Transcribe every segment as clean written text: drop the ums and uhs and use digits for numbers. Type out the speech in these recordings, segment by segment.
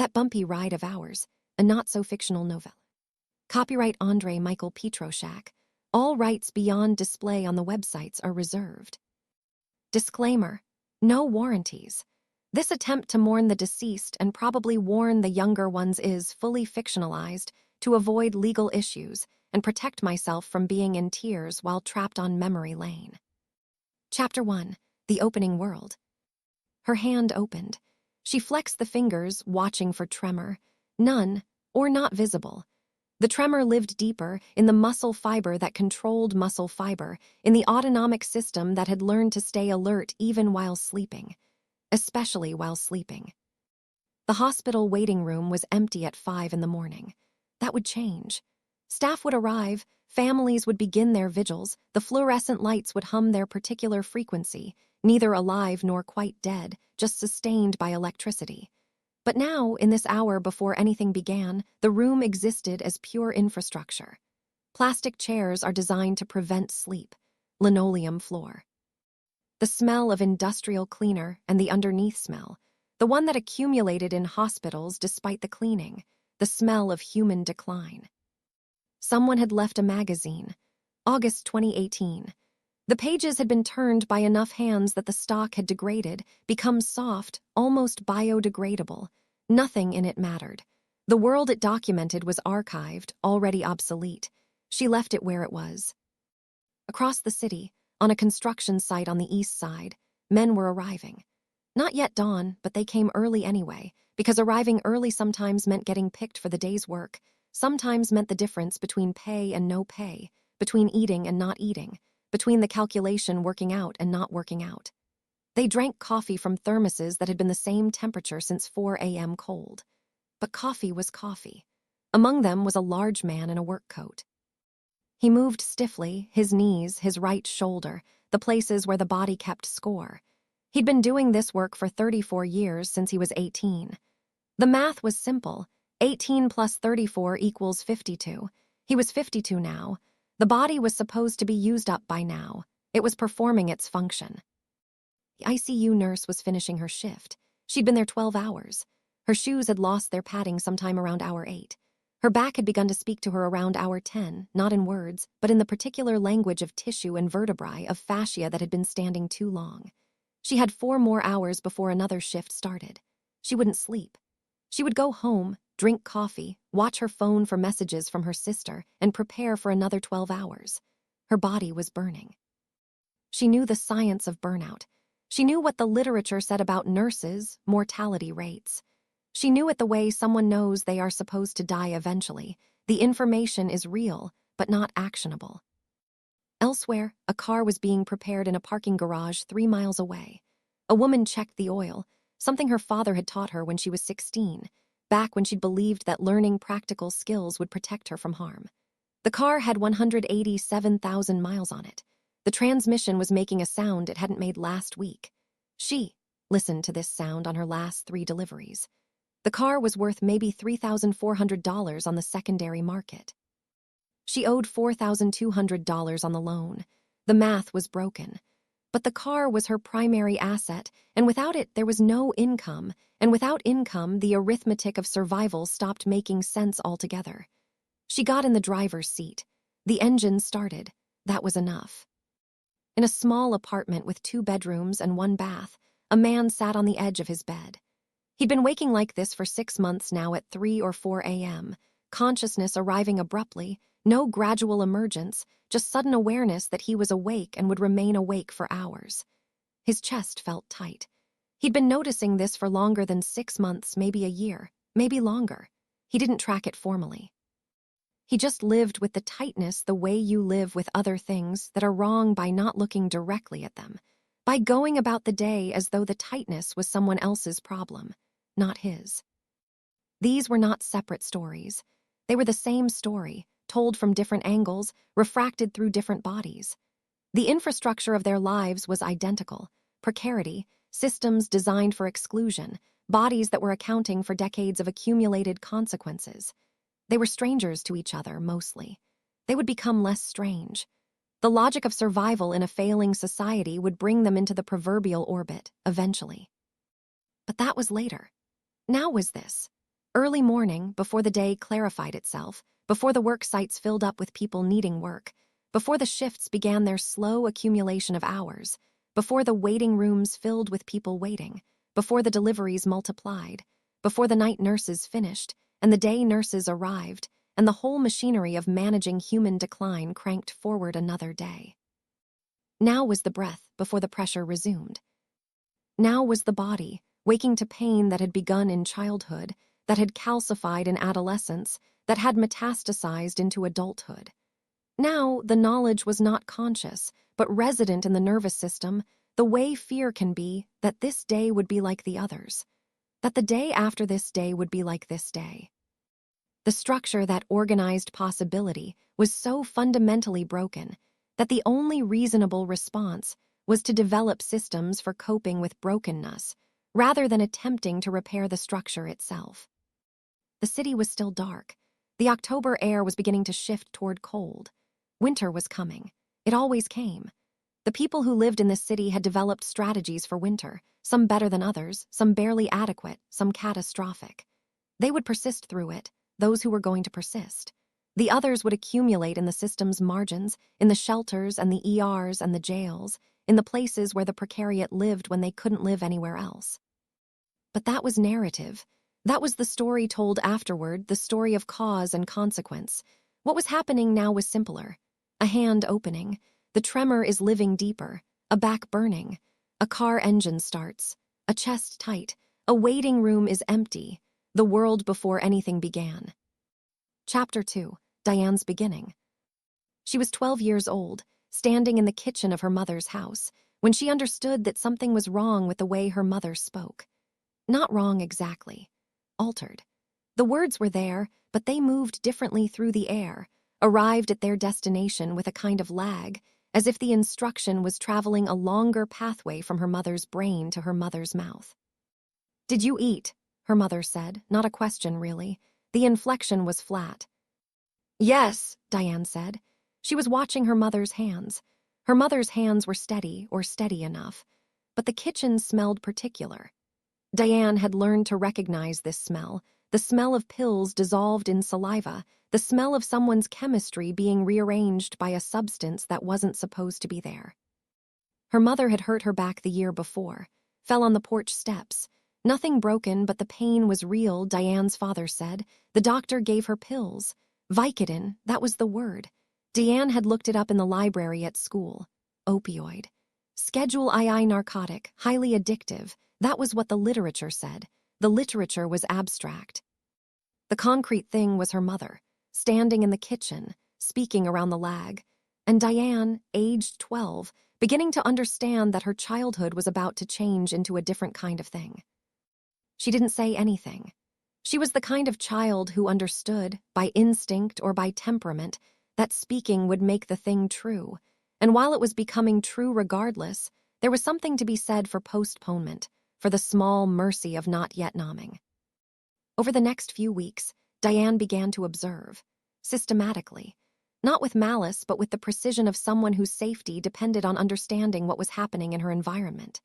That Bumpy Ride of Ours, a not-so-fictional novella. Copyright Andrei Michael Petroshak. All rights beyond display on the websites are reserved. Disclaimer: no warranties. This attempt to mourn the deceased and probably warn the younger ones is fully fictionalized to avoid legal issues and protect myself from being in tears while trapped on memory lane. Chapter 1. The Opening World. Her hand opened. She flexed the fingers, watching for tremor. None, or not visible. The tremor lived deeper, in the muscle fiber that controlled muscle fiber, in the autonomic system that had learned to stay alert even while sleeping. Especially while sleeping. The hospital waiting room was empty at 5 in the morning. That would change. Staff would arrive, families would begin their vigils, the fluorescent lights would hum their particular frequency, neither alive nor quite dead, just sustained by electricity. But now, in this hour before anything began, the room existed as pure infrastructure. Plastic chairs are designed to prevent sleep. Linoleum floor. The smell of industrial cleaner and the underneath smell, the one that accumulated in hospitals despite the cleaning, the smell of human decline. Someone had left a magazine. August 2018. The pages had been turned by enough hands that the stock had degraded, become soft, almost biodegradable. Nothing in it mattered. The world it documented was archived, already obsolete. She left it where it was. Across the city, on a construction site on the east side, men were arriving. Not yet dawn, but they came early anyway, because arriving early sometimes meant getting picked for the day's work, sometimes meant the difference between pay and no pay, between eating and not eating, between the calculation working out and not working out. They drank coffee from thermoses that had been the same temperature since 4 a.m. cold. But coffee was coffee. Among them was a large man in a work coat. He moved stiffly, his knees, his right shoulder, the places where the body kept score. He'd been doing this work for 34 years since he was 18. The math was simple. 18 plus 34 equals 52. He was 52 now. The body was supposed to be used up by now. It was performing its function. The ICU nurse was finishing her shift. She'd been there 12 hours. Her shoes had lost their padding sometime around hour 8. Her back had begun to speak to her around hour 10, not in words, but in the particular language of tissue and vertebrae, of fascia that had been standing too long. She had 4 more hours before another shift started. She wouldn't sleep. She would go home, drink coffee, watch her phone for messages from her sister, and prepare for another 12 hours. Her body was burning. She knew the science of burnout. She knew what the literature said about nurses, mortality rates. She knew it the way someone knows they are supposed to die eventually. The information is real, but not actionable. Elsewhere, a car was being prepared in a parking garage 3 miles away. A woman checked the oil, something her father had taught her when she was 16, back when she'd believed that learning practical skills would protect her from harm. The car had 187,000 miles on it. The transmission was making a sound it hadn't made last week. She listened to this sound on her last 3 deliveries. The car was worth maybe $3,400 on the secondary market. She owed $4,200 on the loan. The math was broken. But the car was her primary asset, and without it there was no income, and without income the arithmetic of survival stopped making sense altogether. She got in the driver's seat. The engine started. That was enough. In a small apartment with 2 bedrooms and 1 bath, a man sat on the edge of his bed. He'd been waking like this for 6 months now at 3 or 4 a.m., consciousness arriving abruptly, no gradual emergence, just sudden awareness that he was awake and would remain awake for hours. His chest felt tight. He'd been noticing this for longer than 6 months, maybe a year, maybe longer. He didn't track it formally. He just lived with the tightness the way you live with other things that are wrong by not looking directly at them, by going about the day as though the tightness was someone else's problem, not his. These were not separate stories. They were the same story, told from different angles, refracted through different bodies. The infrastructure of their lives was identical: precarity, systems designed for exclusion, bodies that were accounting for decades of accumulated consequences. They were strangers to each other, mostly. They would become less strange. The logic of survival in a failing society would bring them into the proverbial orbit, eventually. But that was later. Now was this. Early morning, before the day clarified itself, before the work sites filled up with people needing work, before the shifts began their slow accumulation of hours, before the waiting rooms filled with people waiting, before the deliveries multiplied, before the night nurses finished, and the day nurses arrived, and the whole machinery of managing human decline cranked forward another day. Now was the breath before the pressure resumed. Now was the body, waking to pain that had begun in childhood, that had calcified in adolescence, that had metastasized into adulthood. Now the knowledge was not conscious, but resident in the nervous system, the way fear can be, that this day would be like the others, that the day after this day would be like this day. The structure that organized possibility was so fundamentally broken that the only reasonable response was to develop systems for coping with brokenness, rather than attempting to repair the structure itself. The city was still dark. The October air was beginning to shift toward cold. Winter was coming. It always came. The people who lived in this city had developed strategies for winter, some better than others, some barely adequate, some catastrophic. They would persist through it, those who were going to persist. The others would accumulate in the system's margins, in the shelters and the ERs and the jails, in the places where the precariat lived when they couldn't live anywhere else. But that was narrative. That was the story told afterward, the story of cause and consequence. What was happening now was simpler. A hand opening. The tremor is living deeper. A back burning. A car engine starts. A chest tight. A waiting room is empty. The world before anything began. Chapter 2. Diane's beginning. She was 12 years old, standing in the kitchen of her mother's house, when she understood that something was wrong with the way her mother spoke. Not wrong exactly. Altered. The words were there, but they moved differently through the air, arrived at their destination with a kind of lag, as if the instruction was traveling a longer pathway from her mother's brain to her mother's mouth. "Did you eat?" her mother said, not a question really. The inflection was flat. "Yes," Diane said. She was watching her mother's hands. Her mother's hands were steady, or steady enough, but the kitchen smelled particular. Diane had learned to recognize this smell, the smell of pills dissolved in saliva, the smell of someone's chemistry being rearranged by a substance that wasn't supposed to be there. Her mother had hurt her back the year before, fell on the porch steps. Nothing broken, but the pain was real, Diane's father said. The doctor gave her pills. Vicodin, that was the word. Diane had looked it up in the library at school. Opioid. Schedule II narcotic, highly addictive. That was what the literature said. The literature was abstract. The concrete thing was her mother, standing in the kitchen, speaking around the lag. And Diane, aged 12, beginning to understand that her childhood was about to change into a different kind of thing. She didn't say anything. She was the kind of child who understood, by instinct or by temperament, that speaking would make the thing true, and while it was becoming true regardless, there was something to be said for postponement, for the small mercy of not yet nomming. Over the next few weeks, Diane began to observe, systematically, not with malice but with the precision of someone whose safety depended on understanding what was happening in her environment.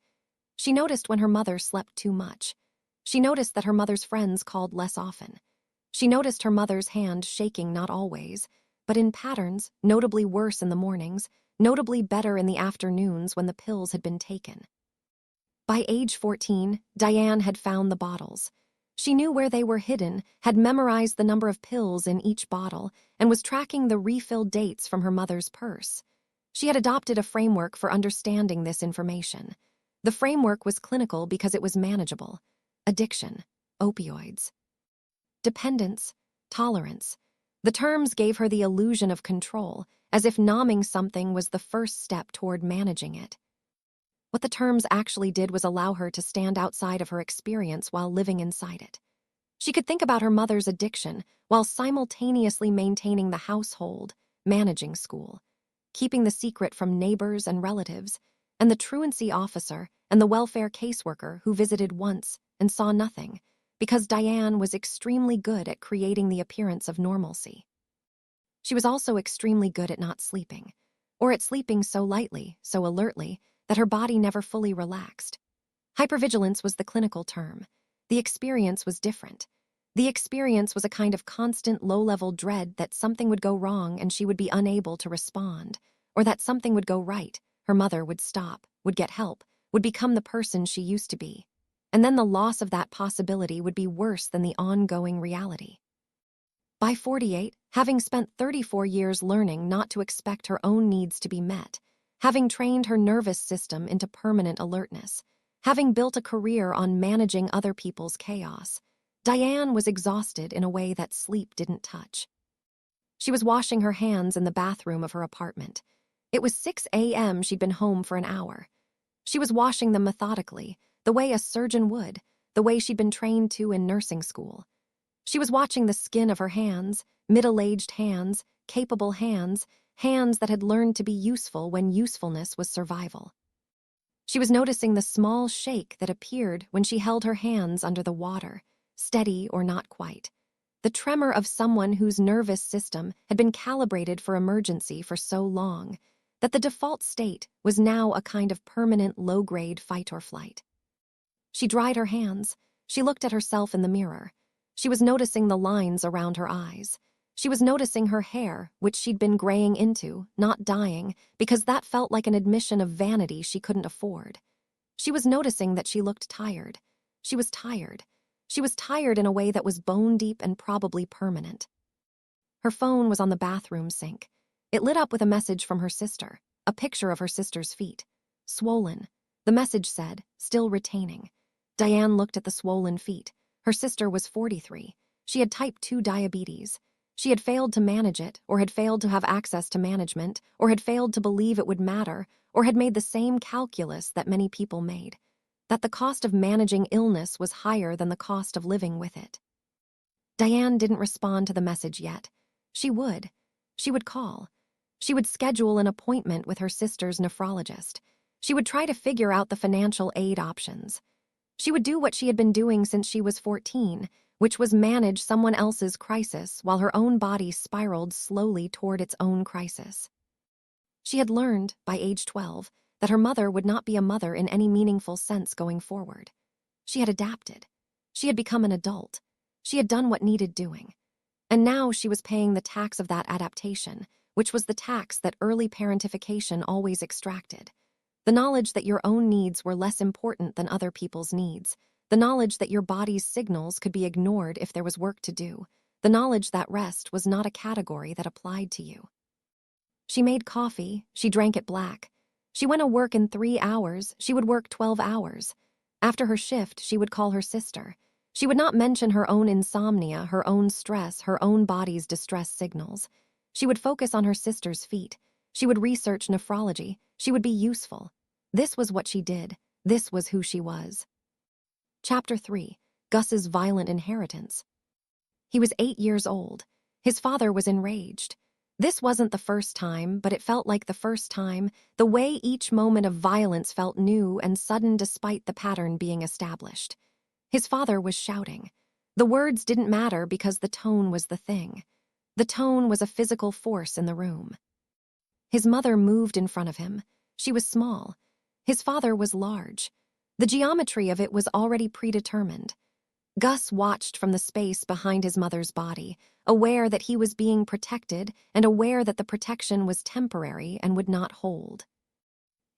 She noticed when her mother slept too much. She noticed that her mother's friends called less often. She noticed her mother's hand shaking not always, but in patterns, notably worse in the mornings, notably better in the afternoons when the pills had been taken. By age 14, Diane had found the bottles. She knew where they were hidden, had memorized the number of pills in each bottle, and was tracking the refill dates from her mother's purse. She had adopted a framework for understanding this information. The framework was clinical because it was manageable. Addiction, opioids. Dependence, tolerance. The terms gave her the illusion of control, as if nomming something was the first step toward managing it. What the terms actually did was allow her to stand outside of her experience while living inside it. She could think about her mother's addiction while simultaneously maintaining the household, managing school, keeping the secret from neighbors and relatives, and the truancy officer and the welfare caseworker who visited once and saw nothing, because Diane was extremely good at creating the appearance of normalcy. She was also extremely good at not sleeping, or at sleeping so lightly, so alertly, that her body never fully relaxed. Hypervigilance was the clinical term. The experience was different. The experience was a kind of constant low-level dread that something would go wrong and she would be unable to respond, or that something would go right, her mother would stop, would get help, would become the person she used to be. And then the loss of that possibility would be worse than the ongoing reality. By 48, having spent 34 years learning not to expect her own needs to be met, having trained her nervous system into permanent alertness, having built a career on managing other people's chaos, Diane was exhausted in a way that sleep didn't touch. She was washing her hands in the bathroom of her apartment. It was 6 a.m. She'd been home for an hour. She was washing them methodically, the way a surgeon would, the way she'd been trained to in nursing school. She was watching the skin of her hands, middle-aged hands, capable hands, hands that had learned to be useful when usefulness was survival. She was noticing the small shake that appeared when she held her hands under the water, steady or not quite. The tremor of someone whose nervous system had been calibrated for emergency for so long that the default state was now a kind of permanent low-grade fight or flight. She dried her hands. She looked at herself in the mirror. She was noticing the lines around her eyes. She was noticing her hair, which she'd been graying into, not dyeing, because that felt like an admission of vanity she couldn't afford. She was noticing that she looked tired. She was tired. She was tired in a way that was bone-deep and probably permanent. Her phone was on the bathroom sink. It lit up with a message from her sister, a picture of her sister's feet. Swollen. The message said, still retaining. Diane looked at the swollen feet. Her sister was 43. She had type 2 diabetes. She had failed to manage it, or had failed to have access to management, or had failed to believe it would matter, or had made the same calculus that many people made, that the cost of managing illness was higher than the cost of living with it. Diane didn't respond to the message yet. She would. She would call. She would schedule an appointment with her sister's nephrologist. She would try to figure out the financial aid options. She would do what she had been doing since she was 14, which was manage someone else's crisis while her own body spiraled slowly toward its own crisis. She had learned, by age 12, that her mother would not be a mother in any meaningful sense going forward. She had adapted. She had become an adult. She had done what needed doing. And now she was paying the tax of that adaptation, which was the tax that early parentification always extracted. The knowledge that your own needs were less important than other people's needs. The knowledge that your body's signals could be ignored if there was work to do. The knowledge that rest was not a category that applied to you. She made coffee. She drank it black. She went to work in 3 hours. She would work 12 hours. After her shift, she would call her sister. She would not mention her own insomnia, her own stress, her own body's distress signals. She would focus on her sister's feet. She would research nephrology. She would be useful. This was what she did. This was who she was. Chapter 3. Gus's Violent Inheritance. He was 8 years old. His father was enraged. This wasn't the first time, but it felt like the first time, the way each moment of violence felt new and sudden despite the pattern being established. His father was shouting. The words didn't matter because the tone was the thing. The tone was a physical force in the room. His mother moved in front of him. She was small. His father was large. The geometry of it was already predetermined. Gus watched from the space behind his mother's body, aware that he was being protected and aware that the protection was temporary and would not hold.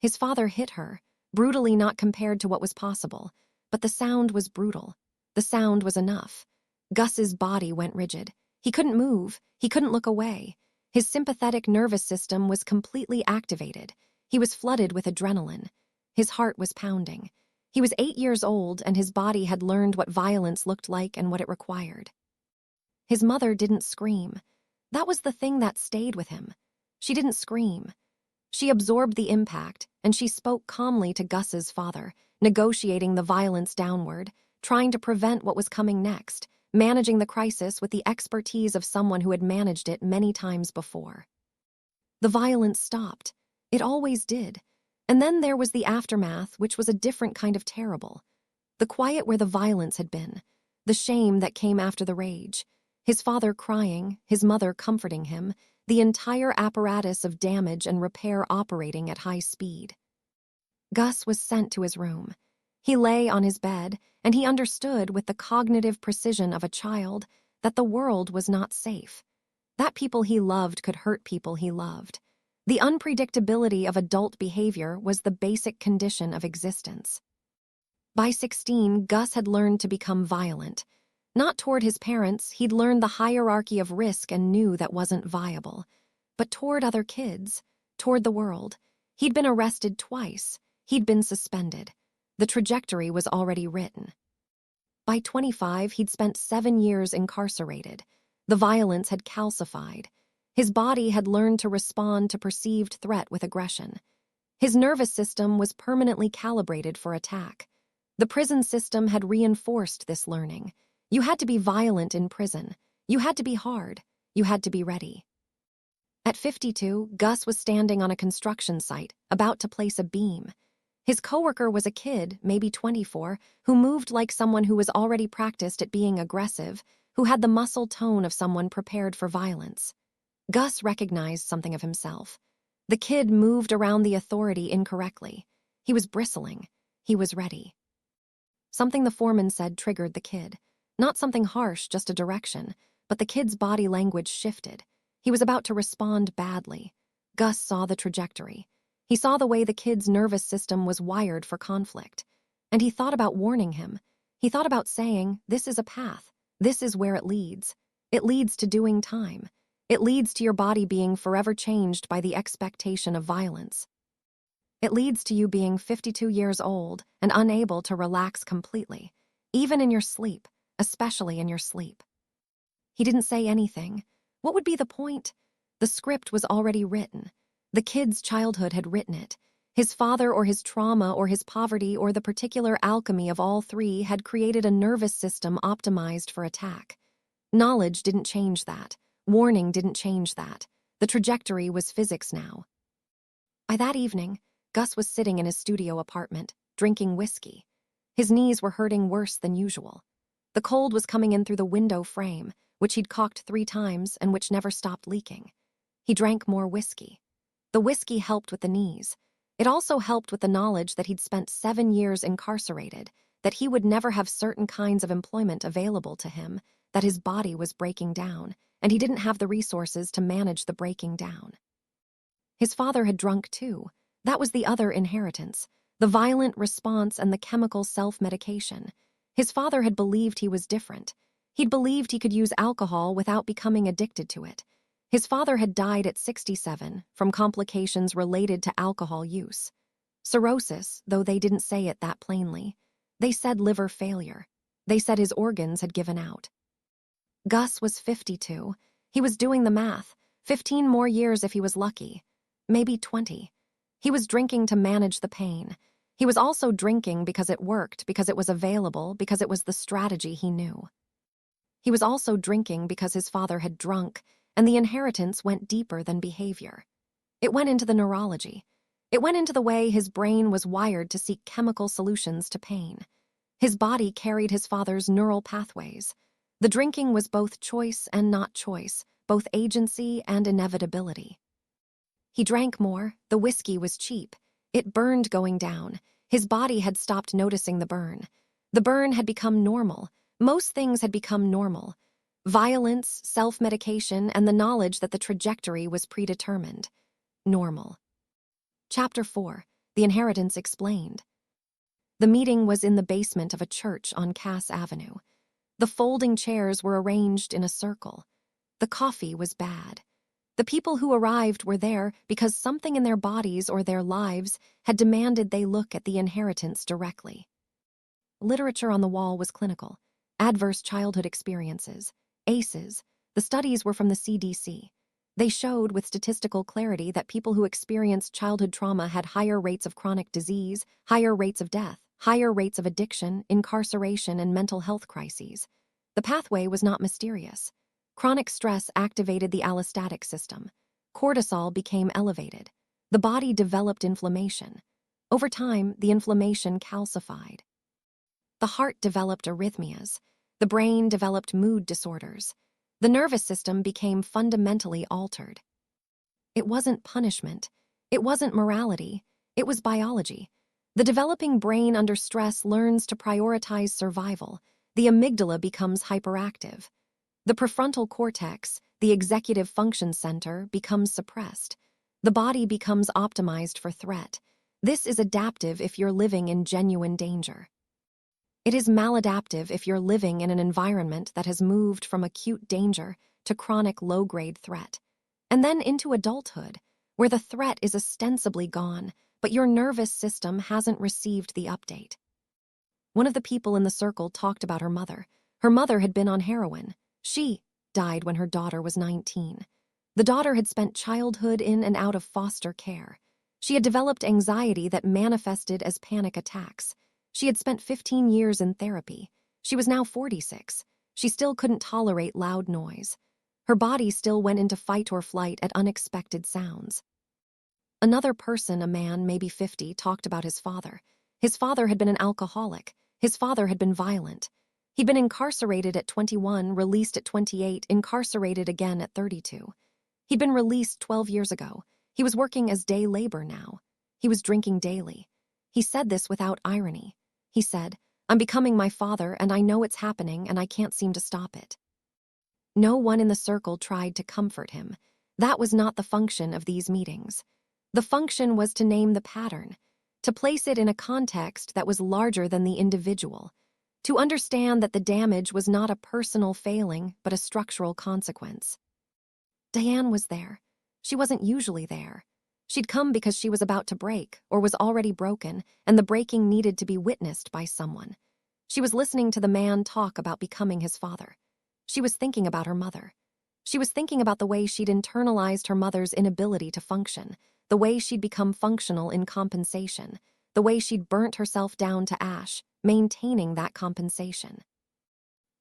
His father hit her, brutally not compared to what was possible, but the sound was brutal. The sound was enough. Gus's body went rigid. He couldn't move. He couldn't look away. His sympathetic nervous system was completely activated. He was flooded with adrenaline. His heart was pounding. He was 8 years old, and his body had learned what violence looked like and what it required. His mother didn't scream. That was the thing that stayed with him. She didn't scream. She absorbed the impact, and she spoke calmly to Gus's father, negotiating the violence downward, trying to prevent what was coming next, managing the crisis with the expertise of someone who had managed it many times before. The violence stopped. It always did. And then there was the aftermath, which was a different kind of terrible. The quiet where the violence had been. The shame that came after the rage. His father crying, his mother comforting him, the entire apparatus of damage and repair operating at high speed. Gus was sent to his room. He lay on his bed, and he understood with the cognitive precision of a child that the world was not safe, that people he loved could hurt people he loved. The unpredictability of adult behavior was the basic condition of existence. By 16, Gus had learned to become violent. Not toward his parents, he'd learned the hierarchy of risk and knew that wasn't viable. But toward other kids, toward the world. He'd been arrested twice. He'd been suspended. The trajectory was already written. By 25, he'd spent 7 years incarcerated. The violence had calcified. His body had learned to respond to perceived threat with aggression. His nervous system was permanently calibrated for attack. The prison system had reinforced this learning. You had to be violent in prison. You had to be hard. You had to be ready. At 52, Gus was standing on a construction site, about to place a beam. His coworker was a kid, maybe 24, who moved like someone who was already practiced at being aggressive, who had the muscle tone of someone prepared for violence. Gus recognized something of himself. The kid moved around the authority incorrectly. He was bristling. He was ready. Something the foreman said triggered the kid. Not something harsh, just a direction, but the kid's body language shifted. He was about to respond badly. Gus saw the trajectory. He saw the way the kid's nervous system was wired for conflict. And he thought about warning him. He thought about saying, this is a path. This is where it leads. It leads to doing time. It leads to your body being forever changed by the expectation of violence. It leads to you being 52 years old and unable to relax completely, even in your sleep, especially in your sleep. He didn't say anything. What would be the point? The script was already written. The kid's childhood had written it. His father or his trauma or his poverty or the particular alchemy of all three had created a nervous system optimized for attack. Knowledge didn't change that. Warning didn't change that. The trajectory was physics now. By that evening, Gus was sitting in his studio apartment, drinking whiskey. His knees were hurting worse than usual. The cold was coming in through the window frame, which he'd caulked 3 times and which never stopped leaking. He drank more whiskey. The whiskey helped with the knees. It also helped with the knowledge that he'd spent 7 years incarcerated, that he would never have certain kinds of employment available to him, that his body was breaking down, and he didn't have the resources to manage the breaking down. His father had drunk too. That was the other inheritance, the violent response and the chemical self-medication. His father had believed he was different. He'd believed he could use alcohol without becoming addicted to it. His father had died at 67 from complications related to alcohol use. Cirrhosis, though they didn't say it that plainly. They said liver failure. They said his organs had given out. Gus was 52. He was doing the math. 15 more years if he was lucky. Maybe 20. He was drinking to manage the pain. He was also drinking because it worked, because it was available, because it was the strategy he knew. He was also drinking because his father had drunk, and the inheritance went deeper than behavior. It went into the neurology. It went into the way his brain was wired to seek chemical solutions to pain. His body carried his father's neural pathways. The drinking was both choice and not choice, both agency and inevitability. He drank more. The whiskey was cheap. It burned going down. His body had stopped noticing the burn. The burn had become normal. Most things had become normal. Violence, self-medication, and the knowledge that the trajectory was predetermined. Normal. Chapter 4. The Inheritance Explained. The meeting was in the basement of a church on Cass Avenue. The folding chairs were arranged in a circle. The coffee was bad. The people who arrived were there because something in their bodies or their lives had demanded they look at the inheritance directly. Literature on the wall was clinical. Adverse childhood experiences. ACEs. The studies were from the CDC. They showed with statistical clarity that people who experienced childhood trauma had higher rates of chronic disease, higher rates of death, higher rates of addiction, incarceration, and mental health crises. The pathway was not mysterious. Chronic stress activated the allostatic system. Cortisol became elevated. The body developed inflammation. Over time, the inflammation calcified. The heart developed arrhythmias. The brain developed mood disorders. The nervous system became fundamentally altered. It wasn't punishment. It wasn't morality. It was biology. The developing brain under stress learns to prioritize survival. The amygdala becomes hyperactive. The prefrontal cortex, the executive function center, becomes suppressed. The body becomes optimized for threat. This is adaptive if you're living in genuine danger. It is maladaptive if you're living in an environment that has moved from acute danger to chronic low-grade threat, and then into adulthood, where the threat is ostensibly gone, but your nervous system hasn't received the update. One of the people in the circle talked about her mother. Her mother had been on heroin. She died when her daughter was 19. The daughter had spent childhood in and out of foster care. She had developed anxiety that manifested as panic attacks. She had spent 15 years in therapy. She was now 46. She still couldn't tolerate loud noise. Her body still went into fight or flight at unexpected sounds. Another person, a man, maybe 50, talked about his father. His father had been an alcoholic. His father had been violent. He'd been incarcerated at 21, released at 28, incarcerated again at 32. He'd been released 12 years ago. He was working as day labor now. He was drinking daily. He said this without irony. He said, "I'm becoming my father, and I know it's happening, and I can't seem to stop it." No one in the circle tried to comfort him. That was not the function of these meetings. The function was to name the pattern, to place it in a context that was larger than the individual, to understand that the damage was not a personal failing but a structural consequence. Diane was there. She wasn't usually there. She'd come because she was about to break, or was already broken, and the breaking needed to be witnessed by someone. She was listening to the man talk about becoming his father. She was thinking about her mother. She was thinking about the way she'd internalized her mother's inability to function, the way she'd become functional in compensation, the way she'd burnt herself down to ash, maintaining that compensation.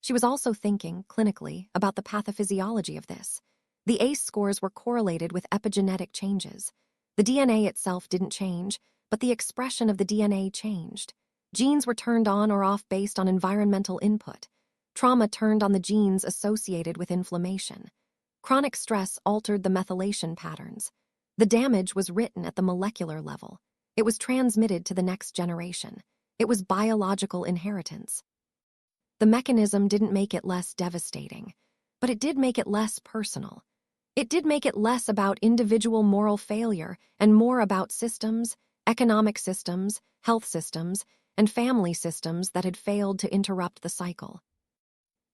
She was also thinking, clinically, about the pathophysiology of this. The ACE scores were correlated with epigenetic changes. The DNA itself didn't change, but the expression of the DNA changed. Genes were turned on or off based on environmental input. Trauma turned on the genes associated with inflammation. Chronic stress altered the methylation patterns. The damage was written at the molecular level. It was transmitted to the next generation. It was biological inheritance. The mechanism didn't make it less devastating, but it did make it less personal. It did make it less about individual moral failure and more about systems, economic systems, health systems, and family systems that had failed to interrupt the cycle.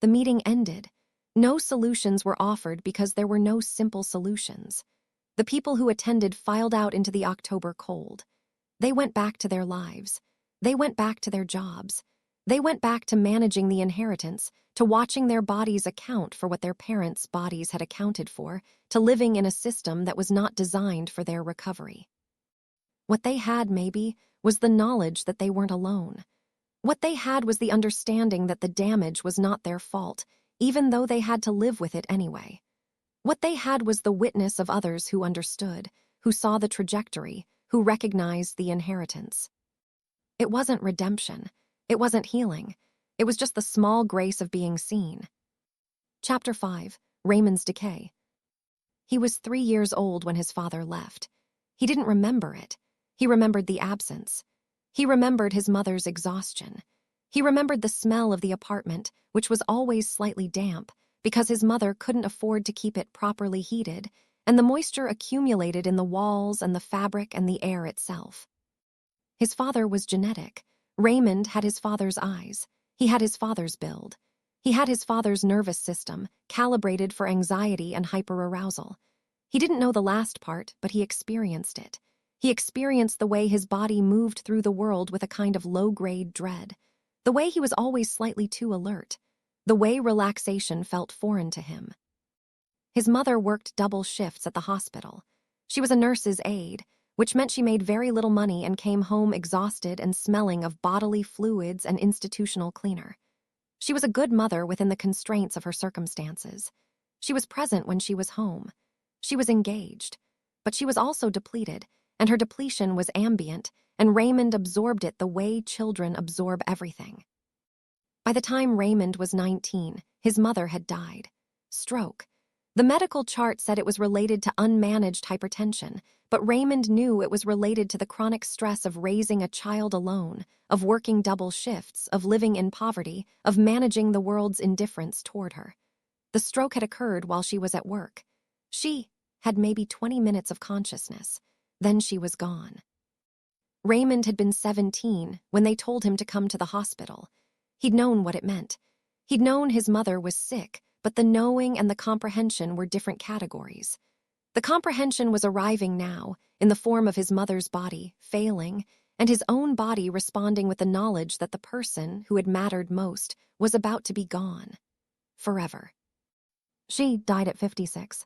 The meeting ended. No solutions were offered because there were no simple solutions. The people who attended filed out into the October cold. They went back to their lives. They went back to their jobs. They went back to managing the inheritance, to watching their bodies account for what their parents' bodies had accounted for, to living in a system that was not designed for their recovery. What they had, maybe, was the knowledge that they weren't alone. What they had was the understanding that the damage was not their fault, even though they had to live with it anyway. What they had was the witness of others who understood, who saw the trajectory, who recognized the inheritance. It wasn't redemption. It wasn't healing. It was just the small grace of being seen. Chapter 5. Raymond's Decay. He was 3 years old when his father left. He didn't remember it. He remembered the absence. He remembered his mother's exhaustion. He remembered the smell of the apartment, which was always slightly damp, because his mother couldn't afford to keep it properly heated, and the moisture accumulated in the walls and the fabric and the air itself. His father was genetic. Raymond had his father's eyes. He had his father's build. He had his father's nervous system, calibrated for anxiety and hyperarousal. He didn't know the last part, but he experienced it. He experienced the way his body moved through the world with a kind of low-grade dread, the way he was always slightly too alert, the way relaxation felt foreign to him. His mother worked double shifts at the hospital. She was a nurse's aide, which meant she made very little money and came home exhausted and smelling of bodily fluids and institutional cleaner. She was a good mother within the constraints of her circumstances. She was present when she was home. She was engaged, but she was also depleted, and her depletion was ambient, and Raymond absorbed it the way children absorb everything. By the time Raymond was 19, his mother had died. Stroke. The medical chart said it was related to unmanaged hypertension, but Raymond knew it was related to the chronic stress of raising a child alone, of working double shifts, of living in poverty, of managing the world's indifference toward her. The stroke had occurred while she was at work. She had maybe 20 minutes of consciousness. Then she was gone. Raymond had been 17 when they told him to come to the hospital. He'd known what it meant. He'd known his mother was sick, but the knowing and the comprehension were different categories. The comprehension was arriving now, in the form of his mother's body, failing, and his own body responding with the knowledge that the person who had mattered most was about to be gone. Forever. She died at 56.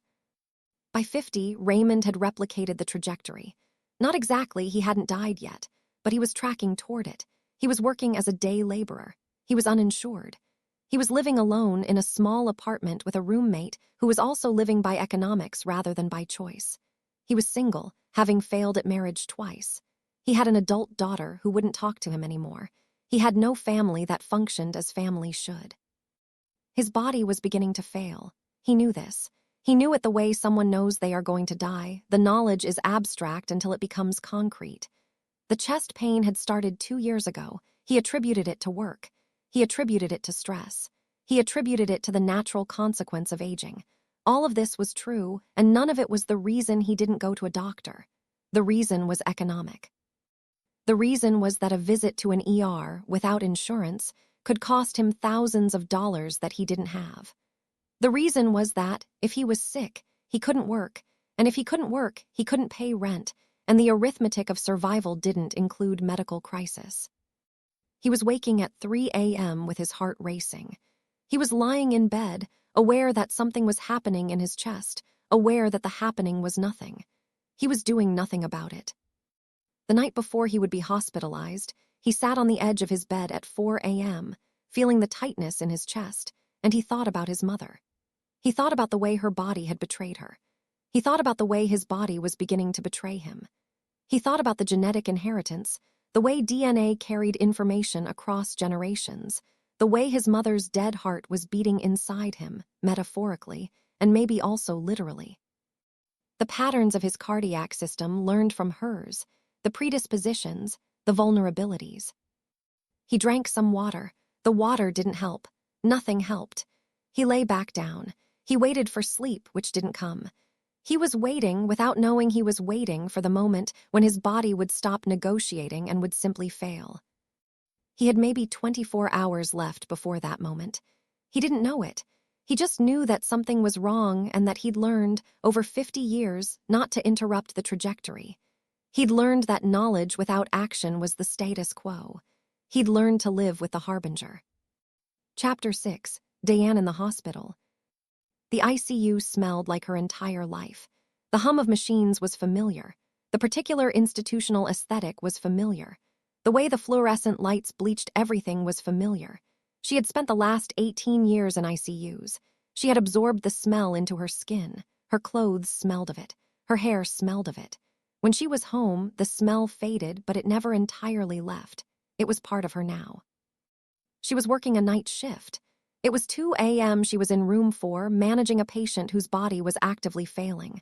By 50, Raymond had replicated the trajectory. Not exactly, he hadn't died yet, but he was tracking toward it. He was working as a day laborer. He was uninsured. He was living alone in a small apartment with a roommate who was also living by economics rather than by choice. He was single, having failed at marriage twice. He had an adult daughter who wouldn't talk to him anymore. He had no family that functioned as family should. His body was beginning to fail. He knew this. He knew it the way someone knows they are going to die. The knowledge is abstract until it becomes concrete. The chest pain had started 2 years ago. He attributed it to work. He attributed it to stress. He attributed it to the natural consequence of aging. All of this was true, and none of it was the reason he didn't go to a doctor. The reason was economic. The reason was that a visit to an ER without insurance could cost him thousands of dollars that he didn't have. The reason was that, if he was sick, he couldn't work, and if he couldn't work, he couldn't pay rent, and the arithmetic of survival didn't include medical crisis. He was waking at 3 a.m. with his heart racing. He was lying in bed, aware that something was happening in his chest, aware that the happening was nothing. He was doing nothing about it. The night before he would be hospitalized, he sat on the edge of his bed at 4 a.m., feeling the tightness in his chest, and he thought about his mother. He thought about the way her body had betrayed her. He thought about the way his body was beginning to betray him. He thought about the genetic inheritance, the way DNA carried information across generations, the way his mother's dead heart was beating inside him, metaphorically, and maybe also literally. The patterns of his cardiac system learned from hers, the predispositions, the vulnerabilities. He drank some water. The water didn't help. Nothing helped. He lay back down. He waited for sleep, which didn't come. He was waiting without knowing he was waiting for the moment when his body would stop negotiating and would simply fail. He had maybe 24 hours left before that moment. He didn't know it. He just knew that something was wrong and that he'd learned, over 50 years, not to interrupt the trajectory. He'd learned that knowledge without action was the status quo. He'd learned to live with the harbinger. Chapter 6. Diane in the hospital. The ICU smelled like her entire life. The hum of machines was familiar. The particular institutional aesthetic was familiar. The way the fluorescent lights bleached everything was familiar. She had spent the last 18 years in ICUs. She had absorbed the smell into her skin. Her clothes smelled of it. Her hair smelled of it. When she was home, the smell faded, but it never entirely left. It was part of her now. She was working a night shift. It was 2 a.m. She was in room 4, managing a patient whose body was actively failing.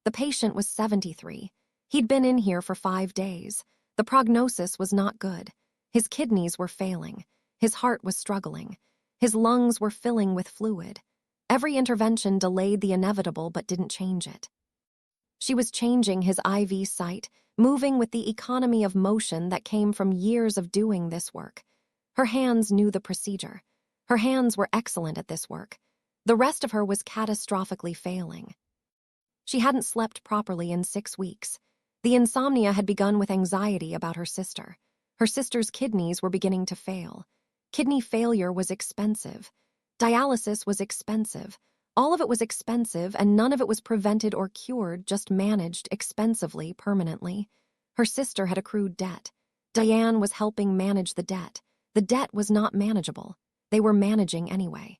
The patient was 73. He'd been in here for 5 days. The prognosis was not good. His kidneys were failing. His heart was struggling. His lungs were filling with fluid. Every intervention delayed the inevitable but didn't change it. She was changing his IV site, moving with the economy of motion that came from years of doing this work. Her hands knew the procedure. Her hands were excellent at this work. The rest of her was catastrophically failing. She hadn't slept properly in 6 weeks. The insomnia had begun with anxiety about her sister. Her sister's kidneys were beginning to fail. Kidney failure was expensive. Dialysis was expensive. All of it was expensive, and none of it was prevented or cured, just managed expensively, permanently. Her sister had accrued debt. Diane was helping manage the debt. The debt was not manageable. They were managing anyway.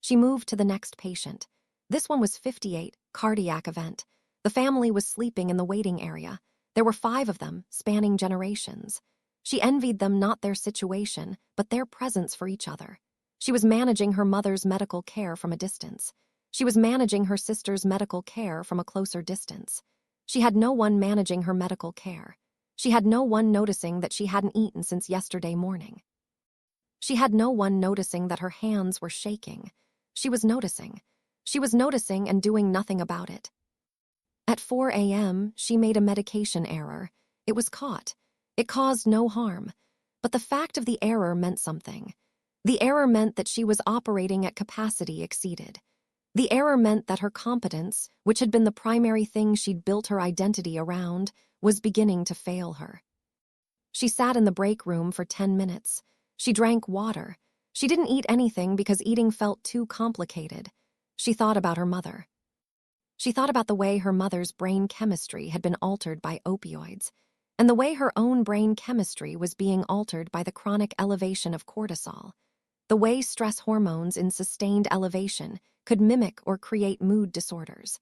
She moved to the next patient. This one was 58, cardiac event. The family was sleeping in the waiting area. There were 5 of them, spanning generations. She envied them not their situation, but their presence for each other. She was managing her mother's medical care from a distance. She was managing her sister's medical care from a closer distance. She had no one managing her medical care. She had no one noticing that she hadn't eaten since yesterday morning. She had no one noticing that her hands were shaking. She was noticing. She was noticing and doing nothing about it. At 4 a.m., she made a medication error. It was caught. It caused no harm. But the fact of the error meant something. The error meant that she was operating at capacity exceeded. The error meant that her competence, which had been the primary thing she'd built her identity around, was beginning to fail her. She sat in the break room for 10 minutes. She drank water. She didn't eat anything because eating felt too complicated. She thought about her mother. She thought about the way her mother's brain chemistry had been altered by opioids, and the way her own brain chemistry was being altered by the chronic elevation of cortisol, the way stress hormones in sustained elevation could mimic or create mood disorders,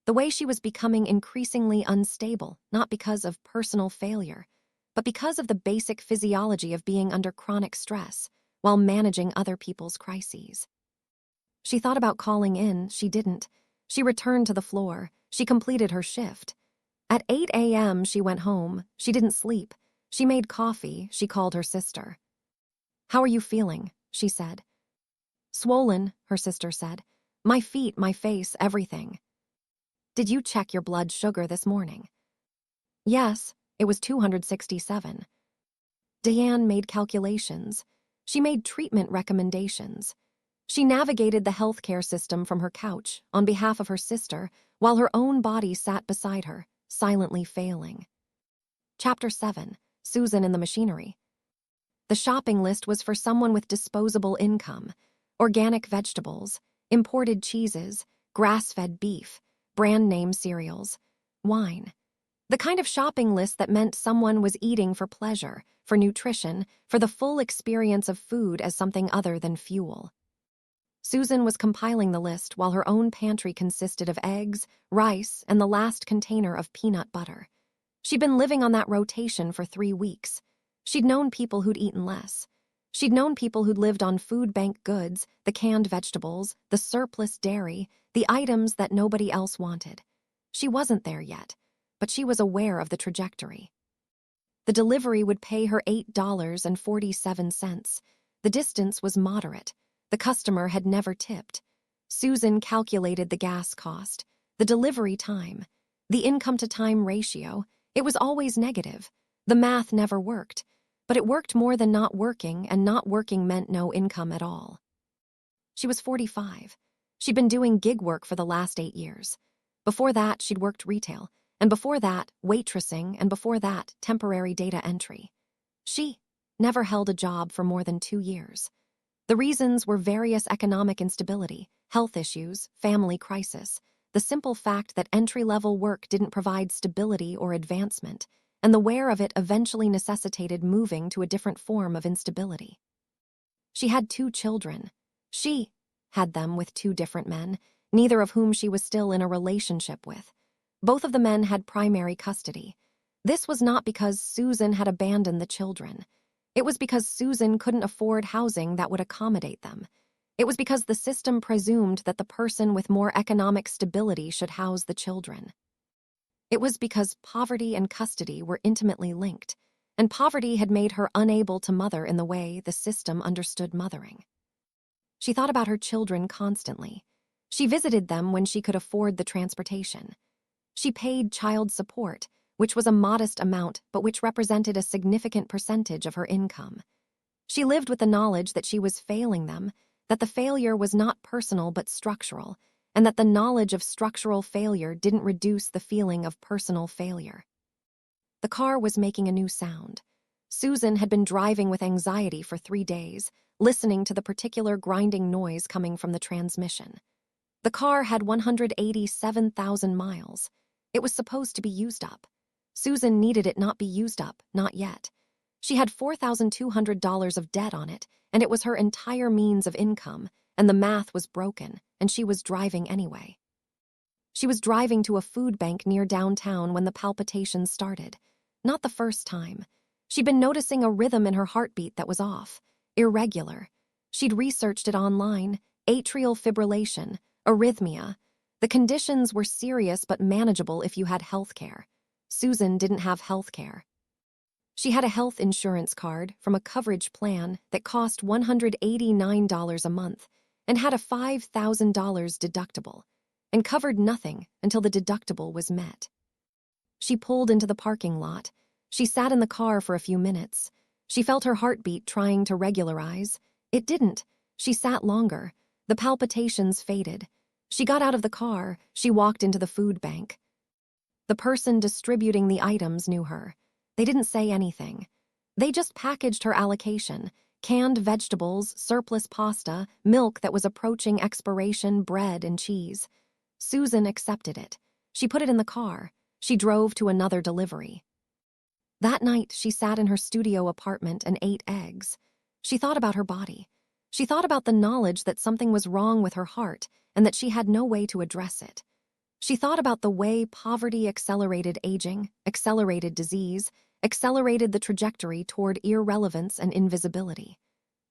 the way she was becoming increasingly unstable, not because of personal failure, but because of the basic physiology of being under chronic stress while managing other people's crises. She thought about calling in. She didn't. She returned to the floor. She completed her shift. At 8 a.m., she went home. She didn't sleep. She made coffee. She called her sister. "How are you feeling?" she said. "Swollen," her sister said. "My feet, my face, everything." "Did you check your blood sugar this morning?" "Yes, it was 267. Diane made calculations. She made treatment recommendations. She navigated the healthcare system from her couch on behalf of her sister while her own body sat beside her, silently failing. Chapter 7. Susan and the Machinery. The shopping list was for someone with disposable income: organic vegetables, imported cheeses, grass-fed beef, brand-name cereals, wine. The kind of shopping list that meant someone was eating for pleasure, for nutrition, for the full experience of food as something other than fuel. Susan was compiling the list while her own pantry consisted of eggs, rice, and the last container of peanut butter. She'd been living on that rotation for 3 weeks. She'd known people who'd eaten less. She'd known people who'd lived on food bank goods, the canned vegetables, the surplus dairy, the items that nobody else wanted. She wasn't there yet, but she was aware of the trajectory. The delivery would pay her $8.47. The distance was moderate. The customer had never tipped. Susan calculated the gas cost, the delivery time, the income-to-time ratio. It was always negative. The math never worked. But it worked more than not working, and not working meant no income at all. She was 45. She'd been doing gig work for the last 8 years. Before that, she'd worked retail, and before that, waitressing, and before that, temporary data entry. She never held a job for more than 2 years. The reasons were various economic instability, health issues, family crisis, the simple fact that entry-level work didn't provide stability or advancement, and the wear of it eventually necessitated moving to a different form of instability. She had 2 children. She had them with 2 different men, neither of whom she was still in a relationship with. Both of the men had primary custody. This was not because Susan had abandoned the children. It was because Susan couldn't afford housing that would accommodate them. It was because the system presumed that the person with more economic stability should house the children. It was because poverty and custody were intimately linked, and poverty had made her unable to mother in the way the system understood mothering. She thought about her children constantly. She visited them when she could afford the transportation. She paid child support, which was a modest amount but which represented a significant percentage of her income. She lived with the knowledge that she was failing them, that the failure was not personal but structural, and that the knowledge of structural failure didn't reduce the feeling of personal failure. The car was making a new sound. Susan had been driving with anxiety for 3 days, listening to the particular grinding noise coming from the transmission. The car had 187,000 miles. It was supposed to be used up. Susan needed it not be used up, not yet. She had $4,200 of debt on it, and it was her entire means of income, and the math was broken, and she was driving anyway. She was driving to a food bank near downtown when the palpitations started. Not the first time. She'd been noticing a rhythm in her heartbeat that was off, irregular. She'd researched it online: atrial fibrillation, arrhythmia. The conditions were serious but manageable if you had health care. Susan didn't have health care. She had a health insurance card from a coverage plan that cost $189 a month and had a $5,000 deductible and covered nothing until the deductible was met. She pulled into the parking lot. She sat in the car for a few minutes. She felt her heartbeat trying to regularize. It didn't. She sat longer. The palpitations faded. She got out of the car. She walked into the food bank. The person distributing the items knew her. They didn't say anything. They just packaged her allocation: canned vegetables, surplus pasta, milk that was approaching expiration, bread and cheese. Susan accepted it. She put it in the car. She drove to another delivery. That night, she sat in her studio apartment and ate eggs. She thought about her body. She thought about the knowledge that something was wrong with her heart and that she had no way to address it. She thought about the way poverty accelerated aging, accelerated disease, accelerated the trajectory toward irrelevance and invisibility.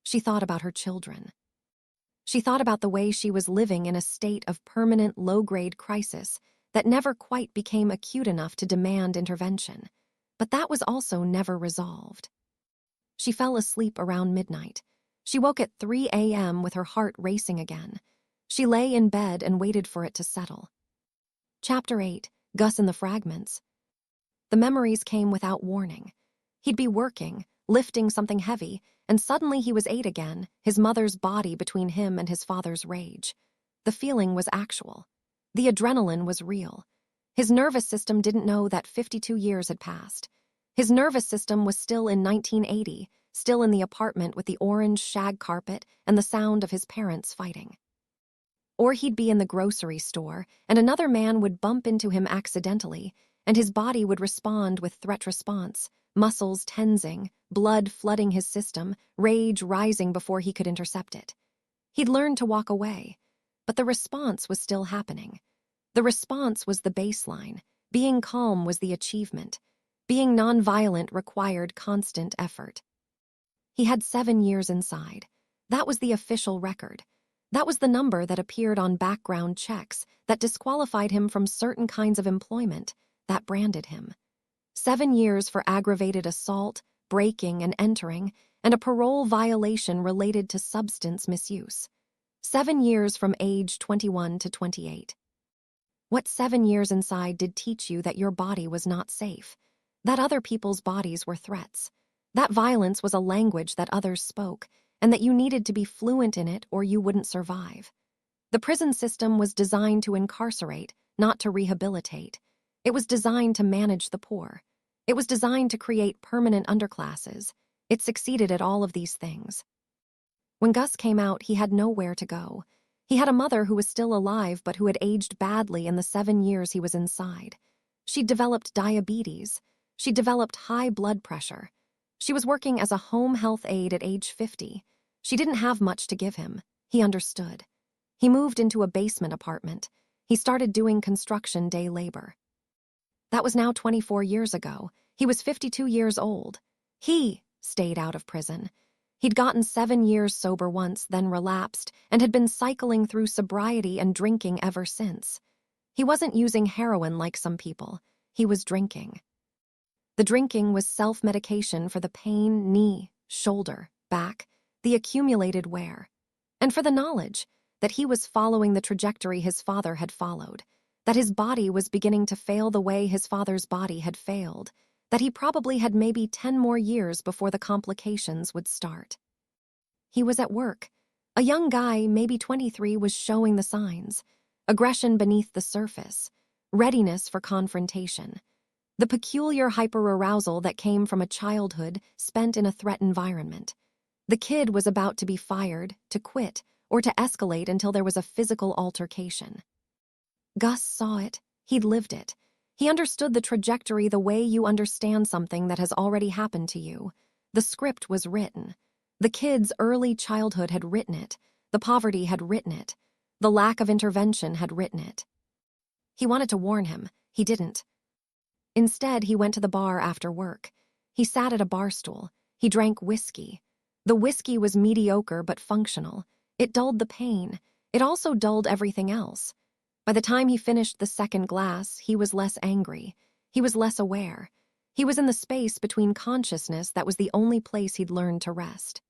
She thought about her children. She thought about the way she was living in a state of permanent low-grade crisis that never quite became acute enough to demand intervention, but that was also never resolved. She fell asleep around midnight. She woke at 3 a.m. with her heart racing again. She lay in bed and waited for it to settle. Chapter 8, Gus and the Fragments. The memories came without warning. He'd be working, lifting something heavy, and suddenly he was 8 again, his mother's body between him and his father's rage. The feeling was actual. The adrenaline was real. His nervous system didn't know that 52 years had passed. His nervous system was still in 1980, still in the apartment with the orange shag carpet and the sound of his parents fighting. Or he'd be in the grocery store, and another man would bump into him accidentally, and his body would respond with threat response, muscles tensing, blood flooding his system, rage rising before he could intercept it. He'd learned to walk away, but the response was still happening. The response was the baseline. Being calm was the achievement. Being nonviolent required constant effort. He had 7 years inside. That was the official record. That was the number that appeared on background checks that disqualified him from certain kinds of employment, that branded him. 7 years for aggravated assault, breaking and entering, and a parole violation related to substance misuse. 7 years from age 21 to 28. What 7 years inside did teach you that your body was not safe, that other people's bodies were threats, that violence was a language that others spoke, and that you needed to be fluent in it or you wouldn't survive. The prison system was designed to incarcerate, not to rehabilitate. It was designed to manage the poor. It was designed to create permanent underclasses. It succeeded at all of these things. When Gus came out, he had nowhere to go. He had a mother who was still alive but who had aged badly in the 7 years he was inside. She'd developed diabetes. She'd developed high blood pressure. She was working as a home health aide at age 50. She didn't have much to give him. He understood. He moved into a basement apartment. He started doing construction day labor. That was now 24 years ago. He was 52 years old. He stayed out of prison. He'd gotten 7 years sober once, then relapsed, and had been cycling through sobriety and drinking ever since. He wasn't using heroin like some people. He was drinking. The drinking was self-medication for the pain, knee, shoulder, back, the accumulated wear, and for the knowledge that he was following the trajectory his father had followed, that his body was beginning to fail the way his father's body had failed, that he probably had maybe 10 more years before the complications would start. He was at work. A young guy, maybe 23, was showing the signs: aggression beneath the surface, readiness for confrontation, the peculiar hyperarousal that came from a childhood spent in a threat environment. The kid was about to be fired, to quit, or to escalate until there was a physical altercation. Gus saw it. He'd lived it. He understood the trajectory the way you understand something that has already happened to you. The script was written. The kid's early childhood had written it. The poverty had written it. The lack of intervention had written it. He wanted to warn him. He didn't. Instead, he went to the bar after work. He sat at a bar stool. He drank whiskey. The whiskey was mediocre but functional. It dulled the pain. It also dulled everything else. By the time he finished the second glass, he was less angry. He was less aware. He was in the space between consciousness that was the only place he'd learned to rest.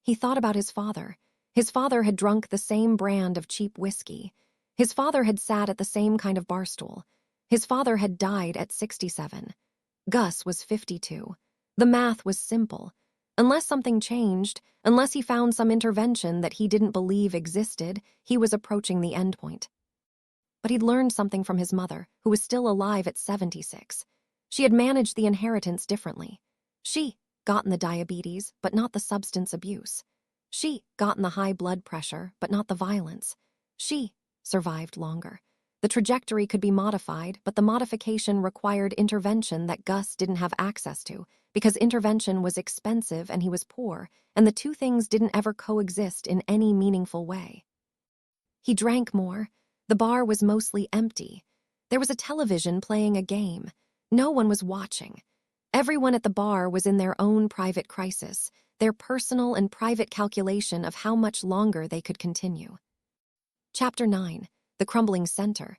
He thought about his father. His father had drunk the same brand of cheap whiskey. His father had sat at the same kind of bar stool. His father had died at 67. Gus was 52. The math was simple. Unless something changed, unless he found some intervention that he didn't believe existed, he was approaching the endpoint. But he'd learned something from his mother, who was still alive at 76. She had managed the inheritance differently. She gotten the diabetes, but not the substance abuse. She gotten the high blood pressure, but not the violence. She survived longer. The trajectory could be modified, but the modification required intervention that Gus didn't have access to, because intervention was expensive and he was poor, and the two things didn't ever coexist in any meaningful way. He drank more. The bar was mostly empty. There was a television playing a game. No one was watching. Everyone at the bar was in their own private crisis, their personal and private calculation of how much longer they could continue. Chapter 9. The Crumbling Center.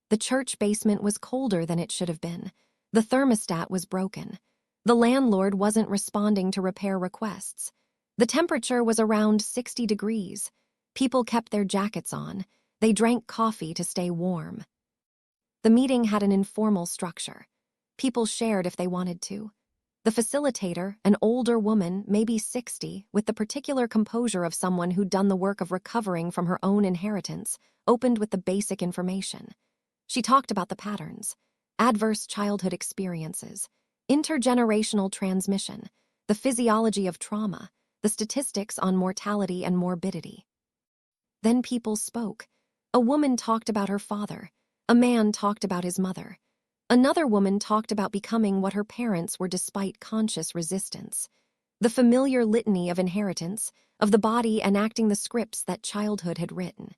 The church basement was colder than it should have been. The thermostat was broken. The landlord wasn't responding to repair requests. The temperature was around 60 degrees. People kept their jackets on. They drank coffee to stay warm. The meeting had an informal structure. People shared if they wanted to. The facilitator, an older woman, maybe 60, with the particular composure of someone who'd done the work of recovering from her own inheritance, opened with the basic information. She talked about the patterns, adverse childhood experiences, intergenerational transmission, the physiology of trauma, the statistics on mortality and morbidity. Then people spoke. A woman talked about her father. A man talked about his mother. Another woman talked about becoming what her parents were despite conscious resistance. The familiar litany of inheritance, of the body enacting the scripts that childhood had written.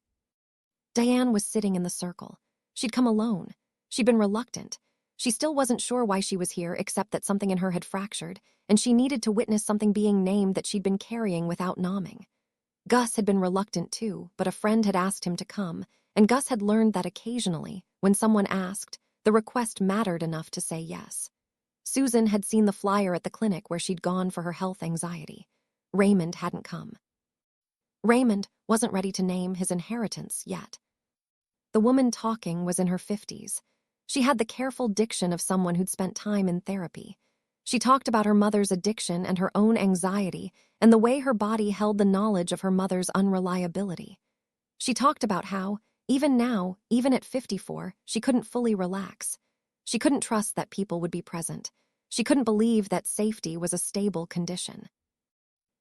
Diane was sitting in the circle. She'd come alone. She'd been reluctant. She still wasn't sure why she was here except that something in her had fractured, and she needed to witness something being named that she'd been carrying without nomming. Gus had been reluctant too, but a friend had asked him to come, and Gus had learned that occasionally, when someone asked, the request mattered enough to say yes. Susan had seen the flyer at the clinic where she'd gone for her health anxiety. Raymond hadn't come. Raymond wasn't ready to name his inheritance yet. The woman talking was in her 50s. She had the careful diction of someone who'd spent time in therapy. She talked about her mother's addiction and her own anxiety and the way her body held the knowledge of her mother's unreliability. She talked about how, even now, even at 54, she couldn't fully relax. She couldn't trust that people would be present. She couldn't believe that safety was a stable condition.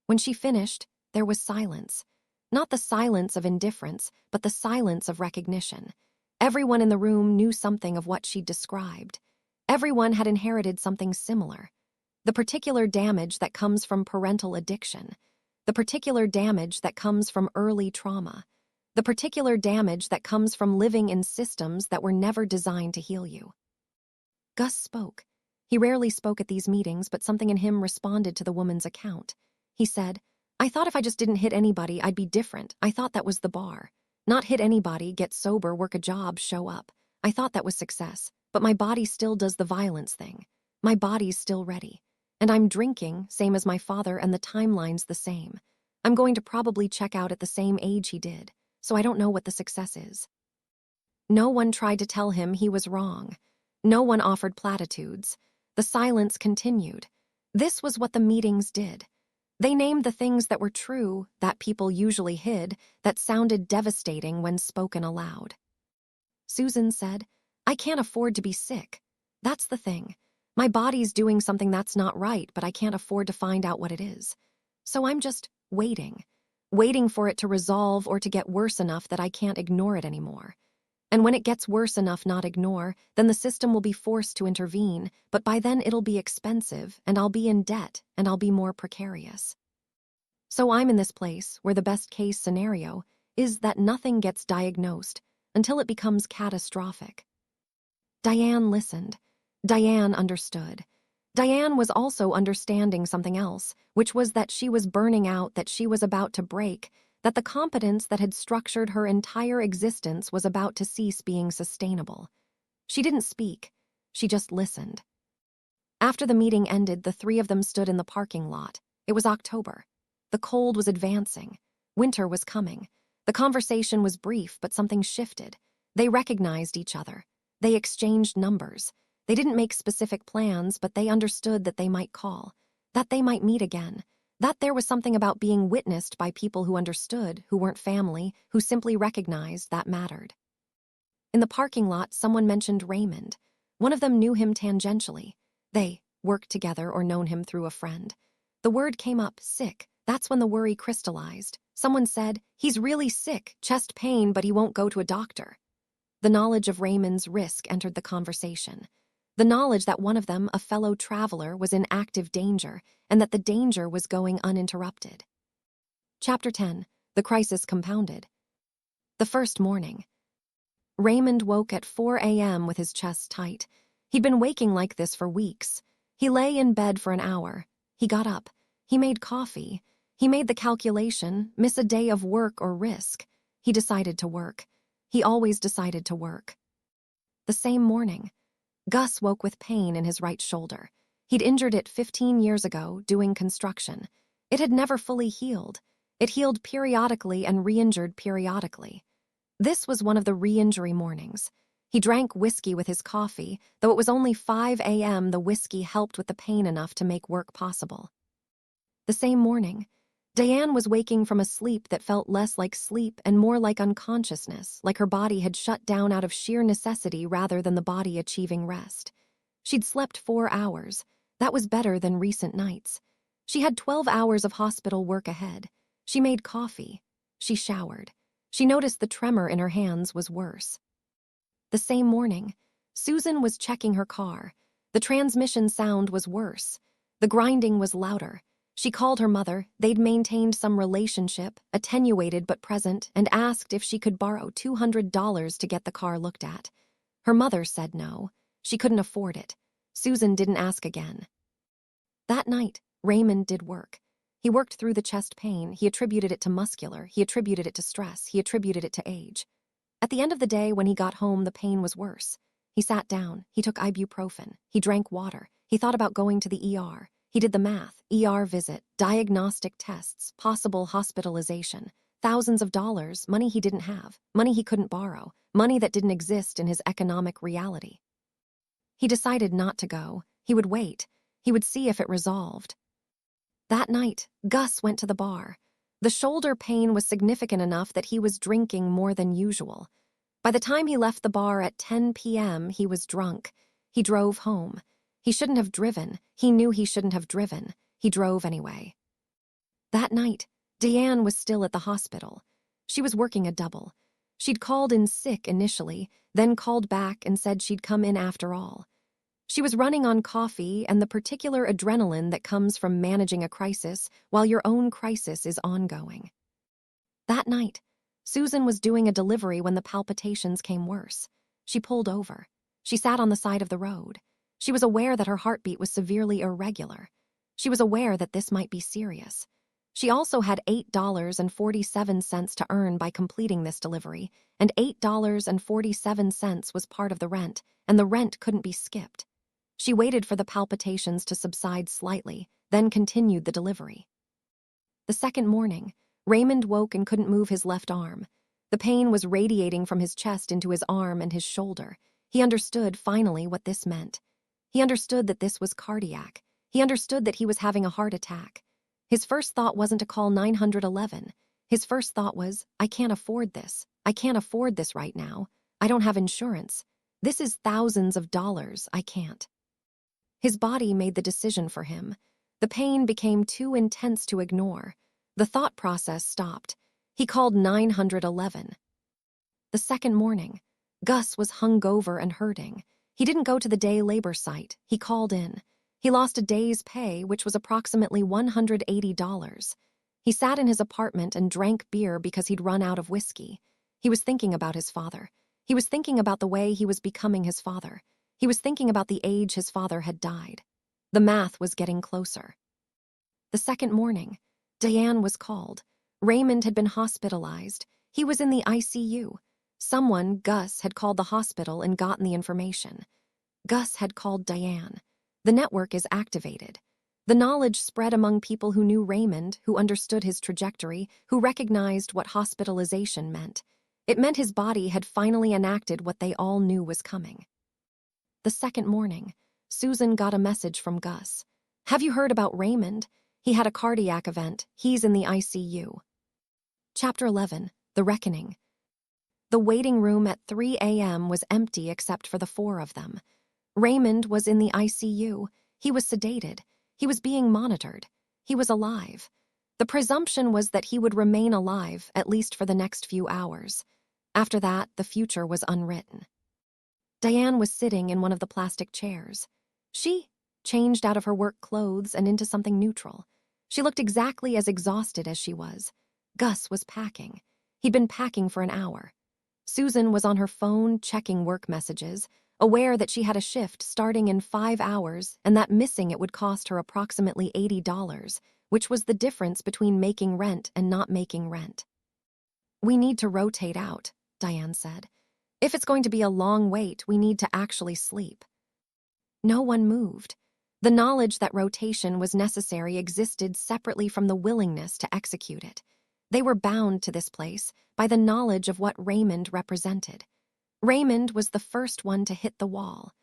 When she finished, there was silence. Not the silence of indifference, but the silence of recognition. Everyone in the room knew something of what she'd described. Everyone had inherited something similar. The particular damage that comes from parental addiction. The particular damage that comes from early trauma. The particular damage that comes from living in systems that were never designed to heal you. Gus spoke. He rarely spoke at these meetings, but something in him responded to the woman's account. He said, "I thought if I just didn't hit anybody, I'd be different. I thought that was the bar. Not hit anybody, get sober, work a job, show up. I thought that was success, but my body still does the violence thing. My body's still ready. And I'm drinking, same as my father, and the timeline's the same. I'm going to probably check out at the same age he did, so I don't know what the success is." No one tried to tell him he was wrong. No one offered platitudes. The silence continued. This was what the meetings did. They named the things that were true, that people usually hid, that sounded devastating when spoken aloud. Susan said, "I can't afford to be sick. That's the thing. My body's doing something that's not right, but I can't afford to find out what it is. So I'm just waiting for it to resolve or to get worse enough that I can't ignore it anymore. And when it gets worse enough not ignore, then the system will be forced to intervene, but by then it'll be expensive, and I'll be in debt, and I'll be more precarious. So I'm in this place where the best case scenario is that nothing gets diagnosed until it becomes catastrophic." Diane listened. Diane understood. Diane was also understanding something else, which was that she was burning out, that she was about to break, that the competence that had structured her entire existence was about to cease being sustainable. She didn't speak. She just listened. After the meeting ended, the three of them stood in the parking lot. It was October. The cold was advancing. Winter was coming. The conversation was brief, but something shifted. They recognized each other. They exchanged numbers. They didn't make specific plans, but they understood that they might call, that they might meet again, that there was something about being witnessed by people who understood, who weren't family, who simply recognized that mattered. In the parking lot, someone mentioned Raymond. One of them knew him tangentially. They worked together or known him through a friend. The word came up, sick. That's when the worry crystallized. Someone said, he's really sick, chest pain, but he won't go to a doctor. The knowledge of Raymond's risk entered the conversation. The knowledge that one of them, a fellow traveler, was in active danger, and that the danger was going uninterrupted. Chapter 10. The crisis compounded. The first morning. Raymond woke at 4 a.m. with his chest tight. He'd been waking like this for weeks. He lay in bed for an hour. He got up. He made coffee. He made the calculation, miss a day of work or risk. He decided to work. He always decided to work. The same morning, Gus woke with pain in his right shoulder. He'd injured it 15 years ago, doing construction. It had never fully healed. It healed periodically and re-injured periodically. This was one of the re-injury mornings. He drank whiskey with his coffee. Though it was only 5 a.m., the whiskey helped with the pain enough to make work possible. The same morning, Diane was waking from a sleep that felt less like sleep and more like unconsciousness, like her body had shut down out of sheer necessity rather than the body achieving rest. She'd slept 4 hours. That was better than recent nights. She had 12 hours of hospital work ahead. She made coffee. She showered. She noticed the tremor in her hands was worse. The same morning, Susan was checking her car. The transmission sound was worse. The grinding was louder. She called her mother. They'd maintained some relationship, attenuated but present, and asked if she could borrow $200 to get the car looked at. Her mother said no. She couldn't afford it. Susan didn't ask again. That night, Raymond did work. He worked through the chest pain. He attributed it to muscular. He attributed it to stress. He attributed it to age. At the end of the day, when he got home, the pain was worse. He sat down. He took ibuprofen. He drank water. He thought about going to the ER. He did the math, ER visit, diagnostic tests, possible hospitalization, thousands of dollars, money he didn't have, money he couldn't borrow, money that didn't exist in his economic reality. He decided not to go. He would wait. He would see if it resolved. That night, Gus went to the bar. The shoulder pain was significant enough that he was drinking more than usual. By the time he left the bar at 10 p.m., he was drunk. He drove home. He shouldn't have driven. He knew he shouldn't have driven. He drove anyway. That night, Diane was still at the hospital. She was working a double. She'd called in sick initially, then called back and said she'd come in after all. She was running on coffee and the particular adrenaline that comes from managing a crisis while your own crisis is ongoing. That night, Susan was doing a delivery when the palpitations came worse. She pulled over. She sat on the side of the road. She was aware that her heartbeat was severely irregular. She was aware that this might be serious. She also had $8.47 to earn by completing this delivery, and $8.47 was part of the rent, and the rent couldn't be skipped. She waited for the palpitations to subside slightly, then continued the delivery. The second morning, Raymond woke and couldn't move his left arm. The pain was radiating from his chest into his arm and his shoulder. He understood, finally, what this meant. He understood that this was cardiac. He understood that he was having a heart attack. His first thought wasn't to call 911. His first thought was, I can't afford this. I can't afford this right now. I don't have insurance. This is thousands of dollars. I can't. His body made the decision for him. The pain became too intense to ignore. The thought process stopped. He called 911. The second morning, Gus was hungover and hurting. He didn't go to the day labor site. He called in. He lost a day's pay, which was approximately $180. He sat in his apartment and drank beer because he'd run out of whiskey. He was thinking about his father. He was thinking about the way he was becoming his father. He was thinking about the age his father had died. The math was getting closer. The second morning, Diane was called. Raymond had been hospitalized. He was in the ICU. Someone, Gus, had called the hospital and gotten the information. Gus had called Diane. The network is activated. The knowledge spread among people who knew Raymond, who understood his trajectory, who recognized what hospitalization meant. It meant his body had finally enacted what they all knew was coming. The second morning, Susan got a message from Gus. "Have you heard about Raymond? He had a cardiac event. He's in the ICU." Chapter 11, The Reckoning. The waiting room at 3 a.m. was empty except for the four of them. Raymond was in the ICU. He was sedated. He was being monitored. He was alive. The presumption was that he would remain alive, at least for the next few hours. After that, the future was unwritten. Diane was sitting in one of the plastic chairs. She changed out of her work clothes and into something neutral. She looked exactly as exhausted as she was. Gus was packing. He'd been packing for an hour. Susan was on her phone checking work messages, aware that she had a shift starting in 5 hours and that missing it would cost her approximately $80, which was the difference between making rent and not making rent. "We need to rotate out," Diane said. "If it's going to be a long wait, we need to actually sleep." No one moved. The knowledge that rotation was necessary existed separately from the willingness to execute it. They were bound to this place by the knowledge of what Raymond represented. Raymond was the first one to hit the wall.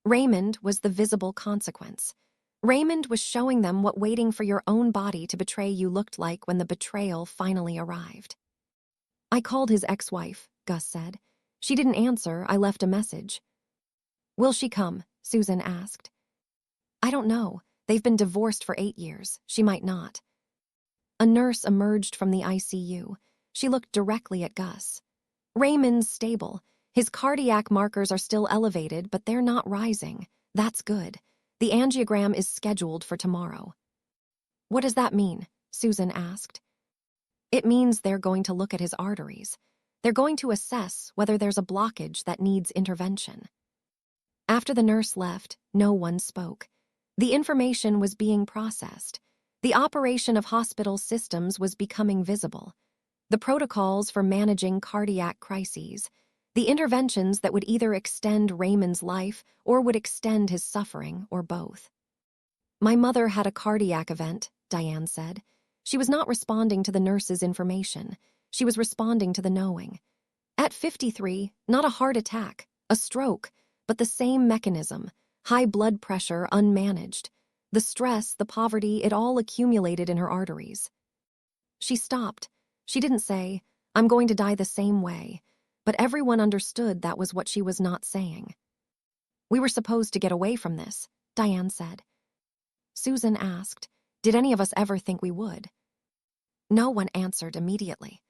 Raymond was the visible consequence. Raymond was showing them what waiting for your own body to betray you looked like when the betrayal finally arrived. "I called his ex-wife," Gus said. "She didn't answer. I left a message." "Will she come?" Susan asked. "I don't know. They've been divorced for 8 years. She might not." A nurse emerged from the ICU. She looked directly at Gus. "Raymond's stable. His cardiac markers are still elevated, but they're not rising. That's good. The angiogram is scheduled for tomorrow." "What does that mean?" Susan asked. "It means they're going to look at his arteries. They're going to assess whether there's a blockage that needs intervention." After the nurse left, no one spoke. The information was being processed. The operation of hospital systems was becoming visible. The protocols for managing cardiac crises. The interventions that would either extend Raymond's life or would extend his suffering, or both. "My mother had a cardiac event," Diane said. She was not responding to the nurse's information. She was responding to the knowing. At 53, not a heart attack, a stroke, but the same mechanism, high blood pressure unmanaged. The stress, the poverty, it all accumulated in her arteries. She stopped. She didn't say, "I'm going to die the same way," but everyone understood that was what she was not saying. "We were supposed to get away from this," Diane said. Susan asked, "Did any of us ever think we would?" No one answered immediately.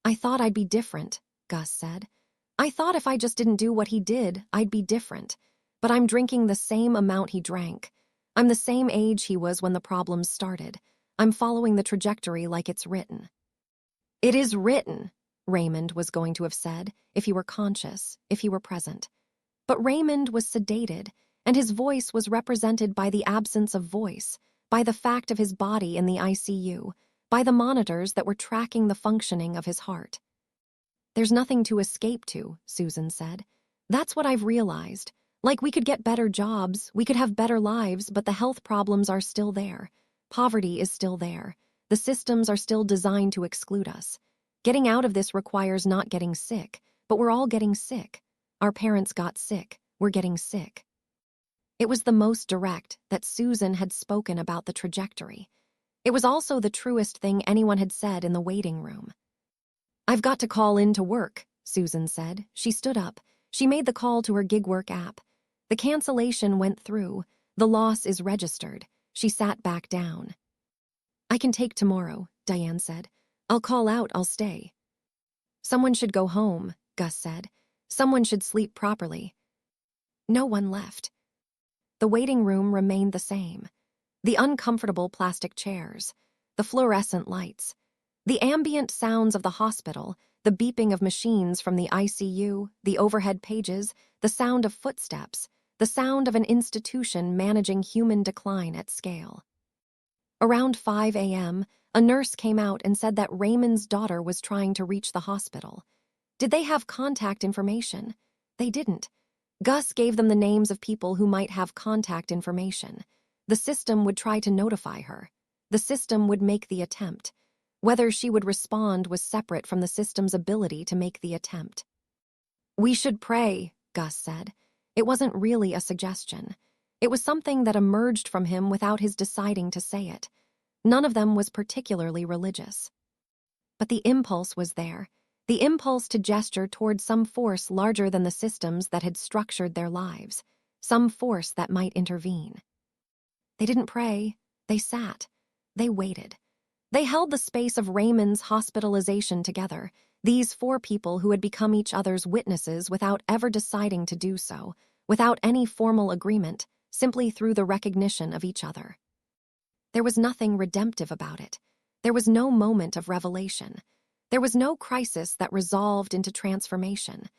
"I thought I'd be different," Gus said. "I thought if I just didn't do what he did, I'd be different. But I'm drinking the same amount he drank. I'm the same age he was when the problems started. I'm following the trajectory like it's written." "It is written," Raymond was going to have said, if he were conscious, if he were present. But Raymond was sedated, and his voice was represented by the absence of voice, by the fact of his body in the ICU, by the monitors that were tracking the functioning of his heart. "There's nothing to escape to," Susan said. "That's what I've realized. Like, we could get better jobs, we could have better lives, but the health problems are still there. Poverty is still there. The systems are still designed to exclude us. Getting out of this requires not getting sick, but we're all getting sick. Our parents got sick. We're getting sick." It was the most direct that Susan had spoken about the trajectory. It was also the truest thing anyone had said in the waiting room. "I've got to call in to work," Susan said. She stood up. She made the call to her gig work app. The cancellation went through. The loss is registered. She sat back down. "I can take tomorrow," Diane said. "I'll call out, I'll stay." "Someone should go home," Gus said. "Someone should sleep properly." No one left. The waiting room remained the same. The uncomfortable plastic chairs, the fluorescent lights, the ambient sounds of the hospital, the beeping of machines from the ICU, the overhead pages, the sound of footsteps, the sound of an institution managing human decline at scale. Around 5 a.m., a nurse came out and said that Raymond's daughter was trying to reach the hospital. Did they have contact information? They didn't. Gus gave them the names of people who might have contact information. The system would try to notify her. The system would make the attempt. Whether she would respond was separate from the system's ability to make the attempt. "We should pray," Gus said. It wasn't really a suggestion. It was something that emerged from him without his deciding to say it. None of them was particularly religious. But the impulse was there. The impulse to gesture toward some force larger than the systems that had structured their lives. Some force that might intervene. They didn't pray. They sat. They waited. They held the space of Raymond's hospitalization together, these four people who had become each other's witnesses without ever deciding to do so, without any formal agreement, simply through the recognition of each other. There was nothing redemptive about it. There was no moment of revelation. There was no crisis that resolved into transformation.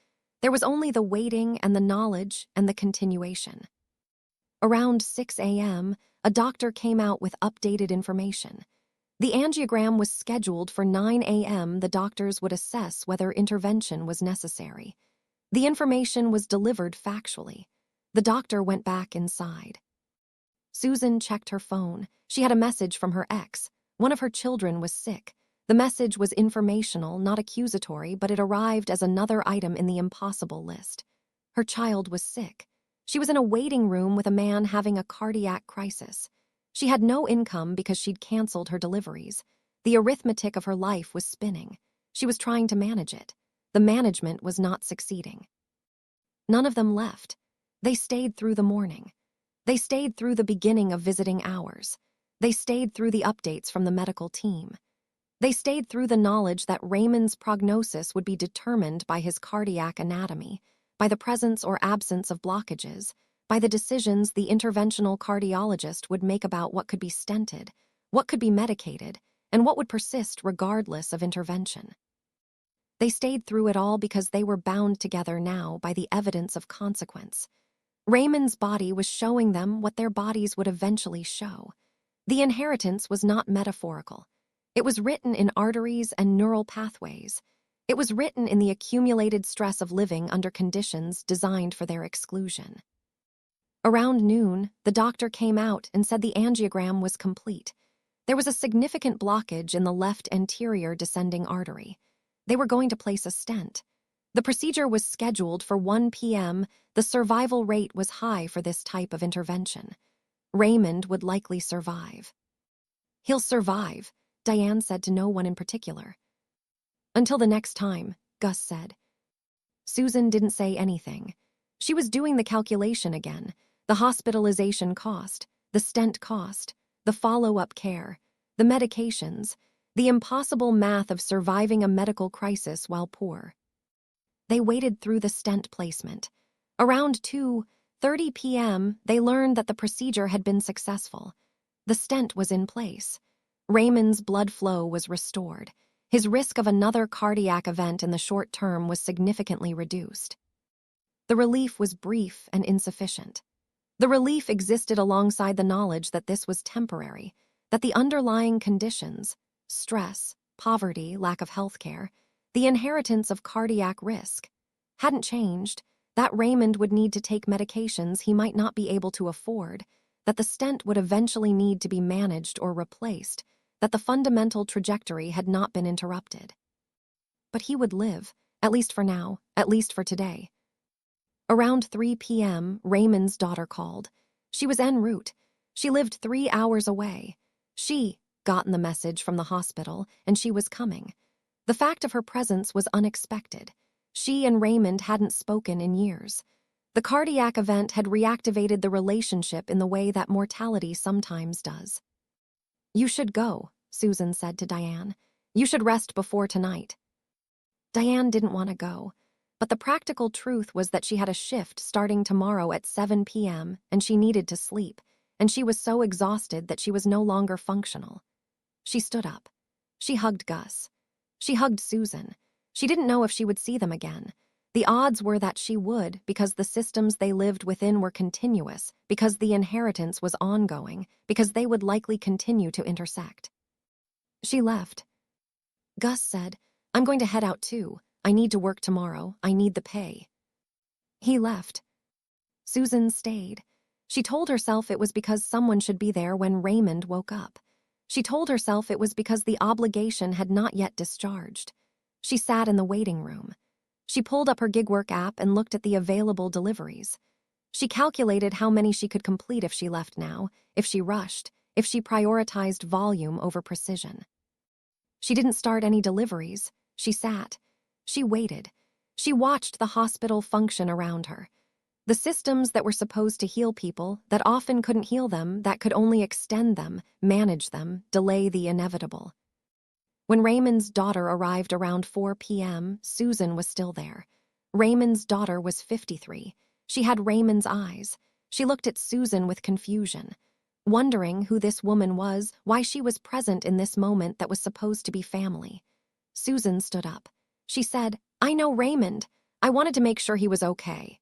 There was only the waiting and the knowledge and the continuation. Around 6 a.m., a doctor came out with updated information. The angiogram was scheduled for 9 a.m. The doctors would assess whether intervention was necessary. The information was delivered factually. The doctor went back inside. Susan checked her phone. She had a message from her ex. One of her children was sick. The message was informational, not accusatory, but it arrived as another item in the impossible list. Her child was sick. She was in a waiting room with a man having a cardiac crisis. She had no income because she'd canceled her deliveries. The arithmetic of her life was spinning. She was trying to manage it. The management was not succeeding. None of them left. They stayed through the morning. They stayed through the beginning of visiting hours. They stayed through the updates from the medical team. They stayed through the knowledge that Raymond's prognosis would be determined by his cardiac anatomy, by the presence or absence of blockages, by the decisions the interventional cardiologist would make about what could be stented, what could be medicated, and what would persist regardless of intervention. They stayed through it all because they were bound together now by the evidence of consequence. Raymond's body was showing them what their bodies would eventually show. The inheritance was not metaphorical. It was written in arteries and neural pathways. It was written in the accumulated stress of living under conditions designed for their exclusion. Around noon, the doctor came out and said the angiogram was complete. There was a significant blockage in the left anterior descending artery. They were going to place a stent. The procedure was scheduled for 1 p.m. The survival rate was high for this type of intervention. Raymond would likely survive. "He'll survive," Diane said to no one in particular. "Until the next time," Gus said. Susan didn't say anything. She was doing the calculation again. The hospitalization cost, the stent cost, the follow-up care, the medications, the impossible math of surviving a medical crisis while poor. They waited through the stent placement. Around 2:30 p.m., they learned that the procedure had been successful. The stent was in place. Raymond's blood flow was restored. His risk of another cardiac event in the short term was significantly reduced. The relief was brief and insufficient. The relief existed alongside the knowledge that this was temporary, that the underlying conditions, stress, poverty, lack of health care, the inheritance of cardiac risk, hadn't changed, that Raymond would need to take medications he might not be able to afford, that the stent would eventually need to be managed or replaced, that the fundamental trajectory had not been interrupted. But he would live, at least for now, at least for today. Around 3 p.m., Raymond's daughter called. She was en route. She lived 3 hours away. She gotten the message from the hospital, and she was coming. The fact of her presence was unexpected. She and Raymond hadn't spoken in years. The cardiac event had reactivated the relationship in the way that mortality sometimes does. "You should go," Susan said to Diane. "You should rest before tonight." Diane didn't want to go, but the practical truth was that she had a shift starting tomorrow at 7 p.m. and she needed to sleep, and she was so exhausted that she was no longer functional. She stood up. She hugged Gus. She hugged Susan. She didn't know if she would see them again. The odds were that she would, because the systems they lived within were continuous, because the inheritance was ongoing, because they would likely continue to intersect. She left. Gus said, "I'm going to head out too. I need to work tomorrow. I need the pay." He left. Susan stayed. She told herself it was because someone should be there when Raymond woke up. She told herself it was because the obligation had not yet discharged. She sat in the waiting room. She pulled up her gig work app and looked at the available deliveries. She calculated how many she could complete if she left now, if she rushed, if she prioritized volume over precision. She didn't start any deliveries. She sat. She waited. She watched the hospital function around her. The systems that were supposed to heal people, that often couldn't heal them, that could only extend them, manage them, delay the inevitable. When Raymond's daughter arrived around 4 p.m., Susan was still there. Raymond's daughter was 53. She had Raymond's eyes. She looked at Susan with confusion, wondering who this woman was, why she was present in this moment that was supposed to be family. Susan stood up. She said, "I know Raymond. I wanted to make sure he was okay."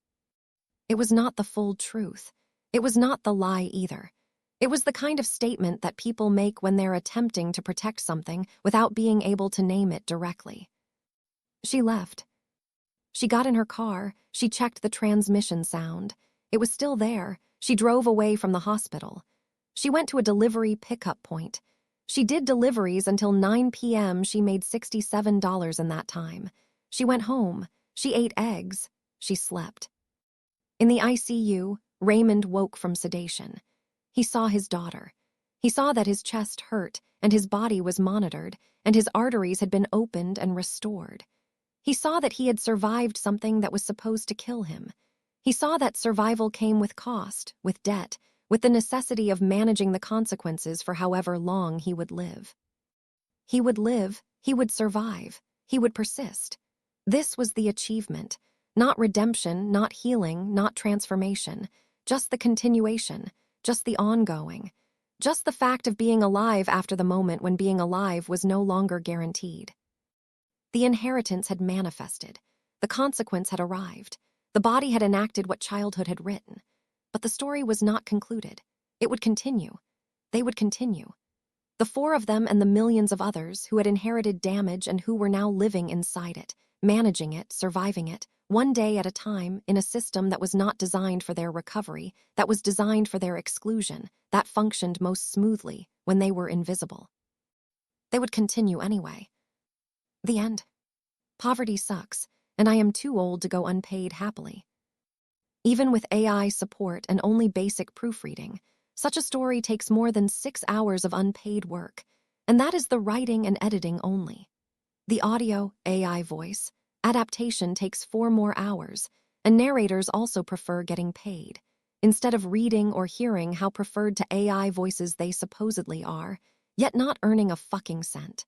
It was not the full truth. It was not the lie either. It was the kind of statement that people make when they're attempting to protect something without being able to name it directly. She left. She got in her car. She checked the transmission sound. It was still there. She drove away from the hospital. She went to a delivery pickup point. She did deliveries until 9 p.m. She made $67 in that time. She went home. She ate eggs. She slept. In the ICU, Raymond woke from sedation. He saw his daughter. He saw that his chest hurt, and his body was monitored, and his arteries had been opened and restored. He saw that he had survived something that was supposed to kill him. He saw that survival came with cost, with debt, with the necessity of managing the consequences for however long he would live. He would live, he would survive, he would persist. This was the achievement, not redemption, not healing, not transformation, just the continuation, just the ongoing, just the fact of being alive after the moment when being alive was no longer guaranteed. The inheritance had manifested. The consequence had arrived. The body had enacted what childhood had written. But the story was not concluded. It would continue. They would continue. The four of them and the millions of others who had inherited damage and who were now living inside it, managing it, surviving it, one day at a time, in a system that was not designed for their recovery, that was designed for their exclusion, that functioned most smoothly when they were invisible. They would continue anyway. The end. Poverty sucks, and I am too old to go unpaid happily. Even with AI support and only basic proofreading, such a story takes more than 6 hours of unpaid work, and that is the writing and editing only. The audio, AI voice, adaptation takes 4 more hours, and narrators also prefer getting paid. Instead of reading or hearing how preferred to AI voices they supposedly are, yet not earning a fucking cent.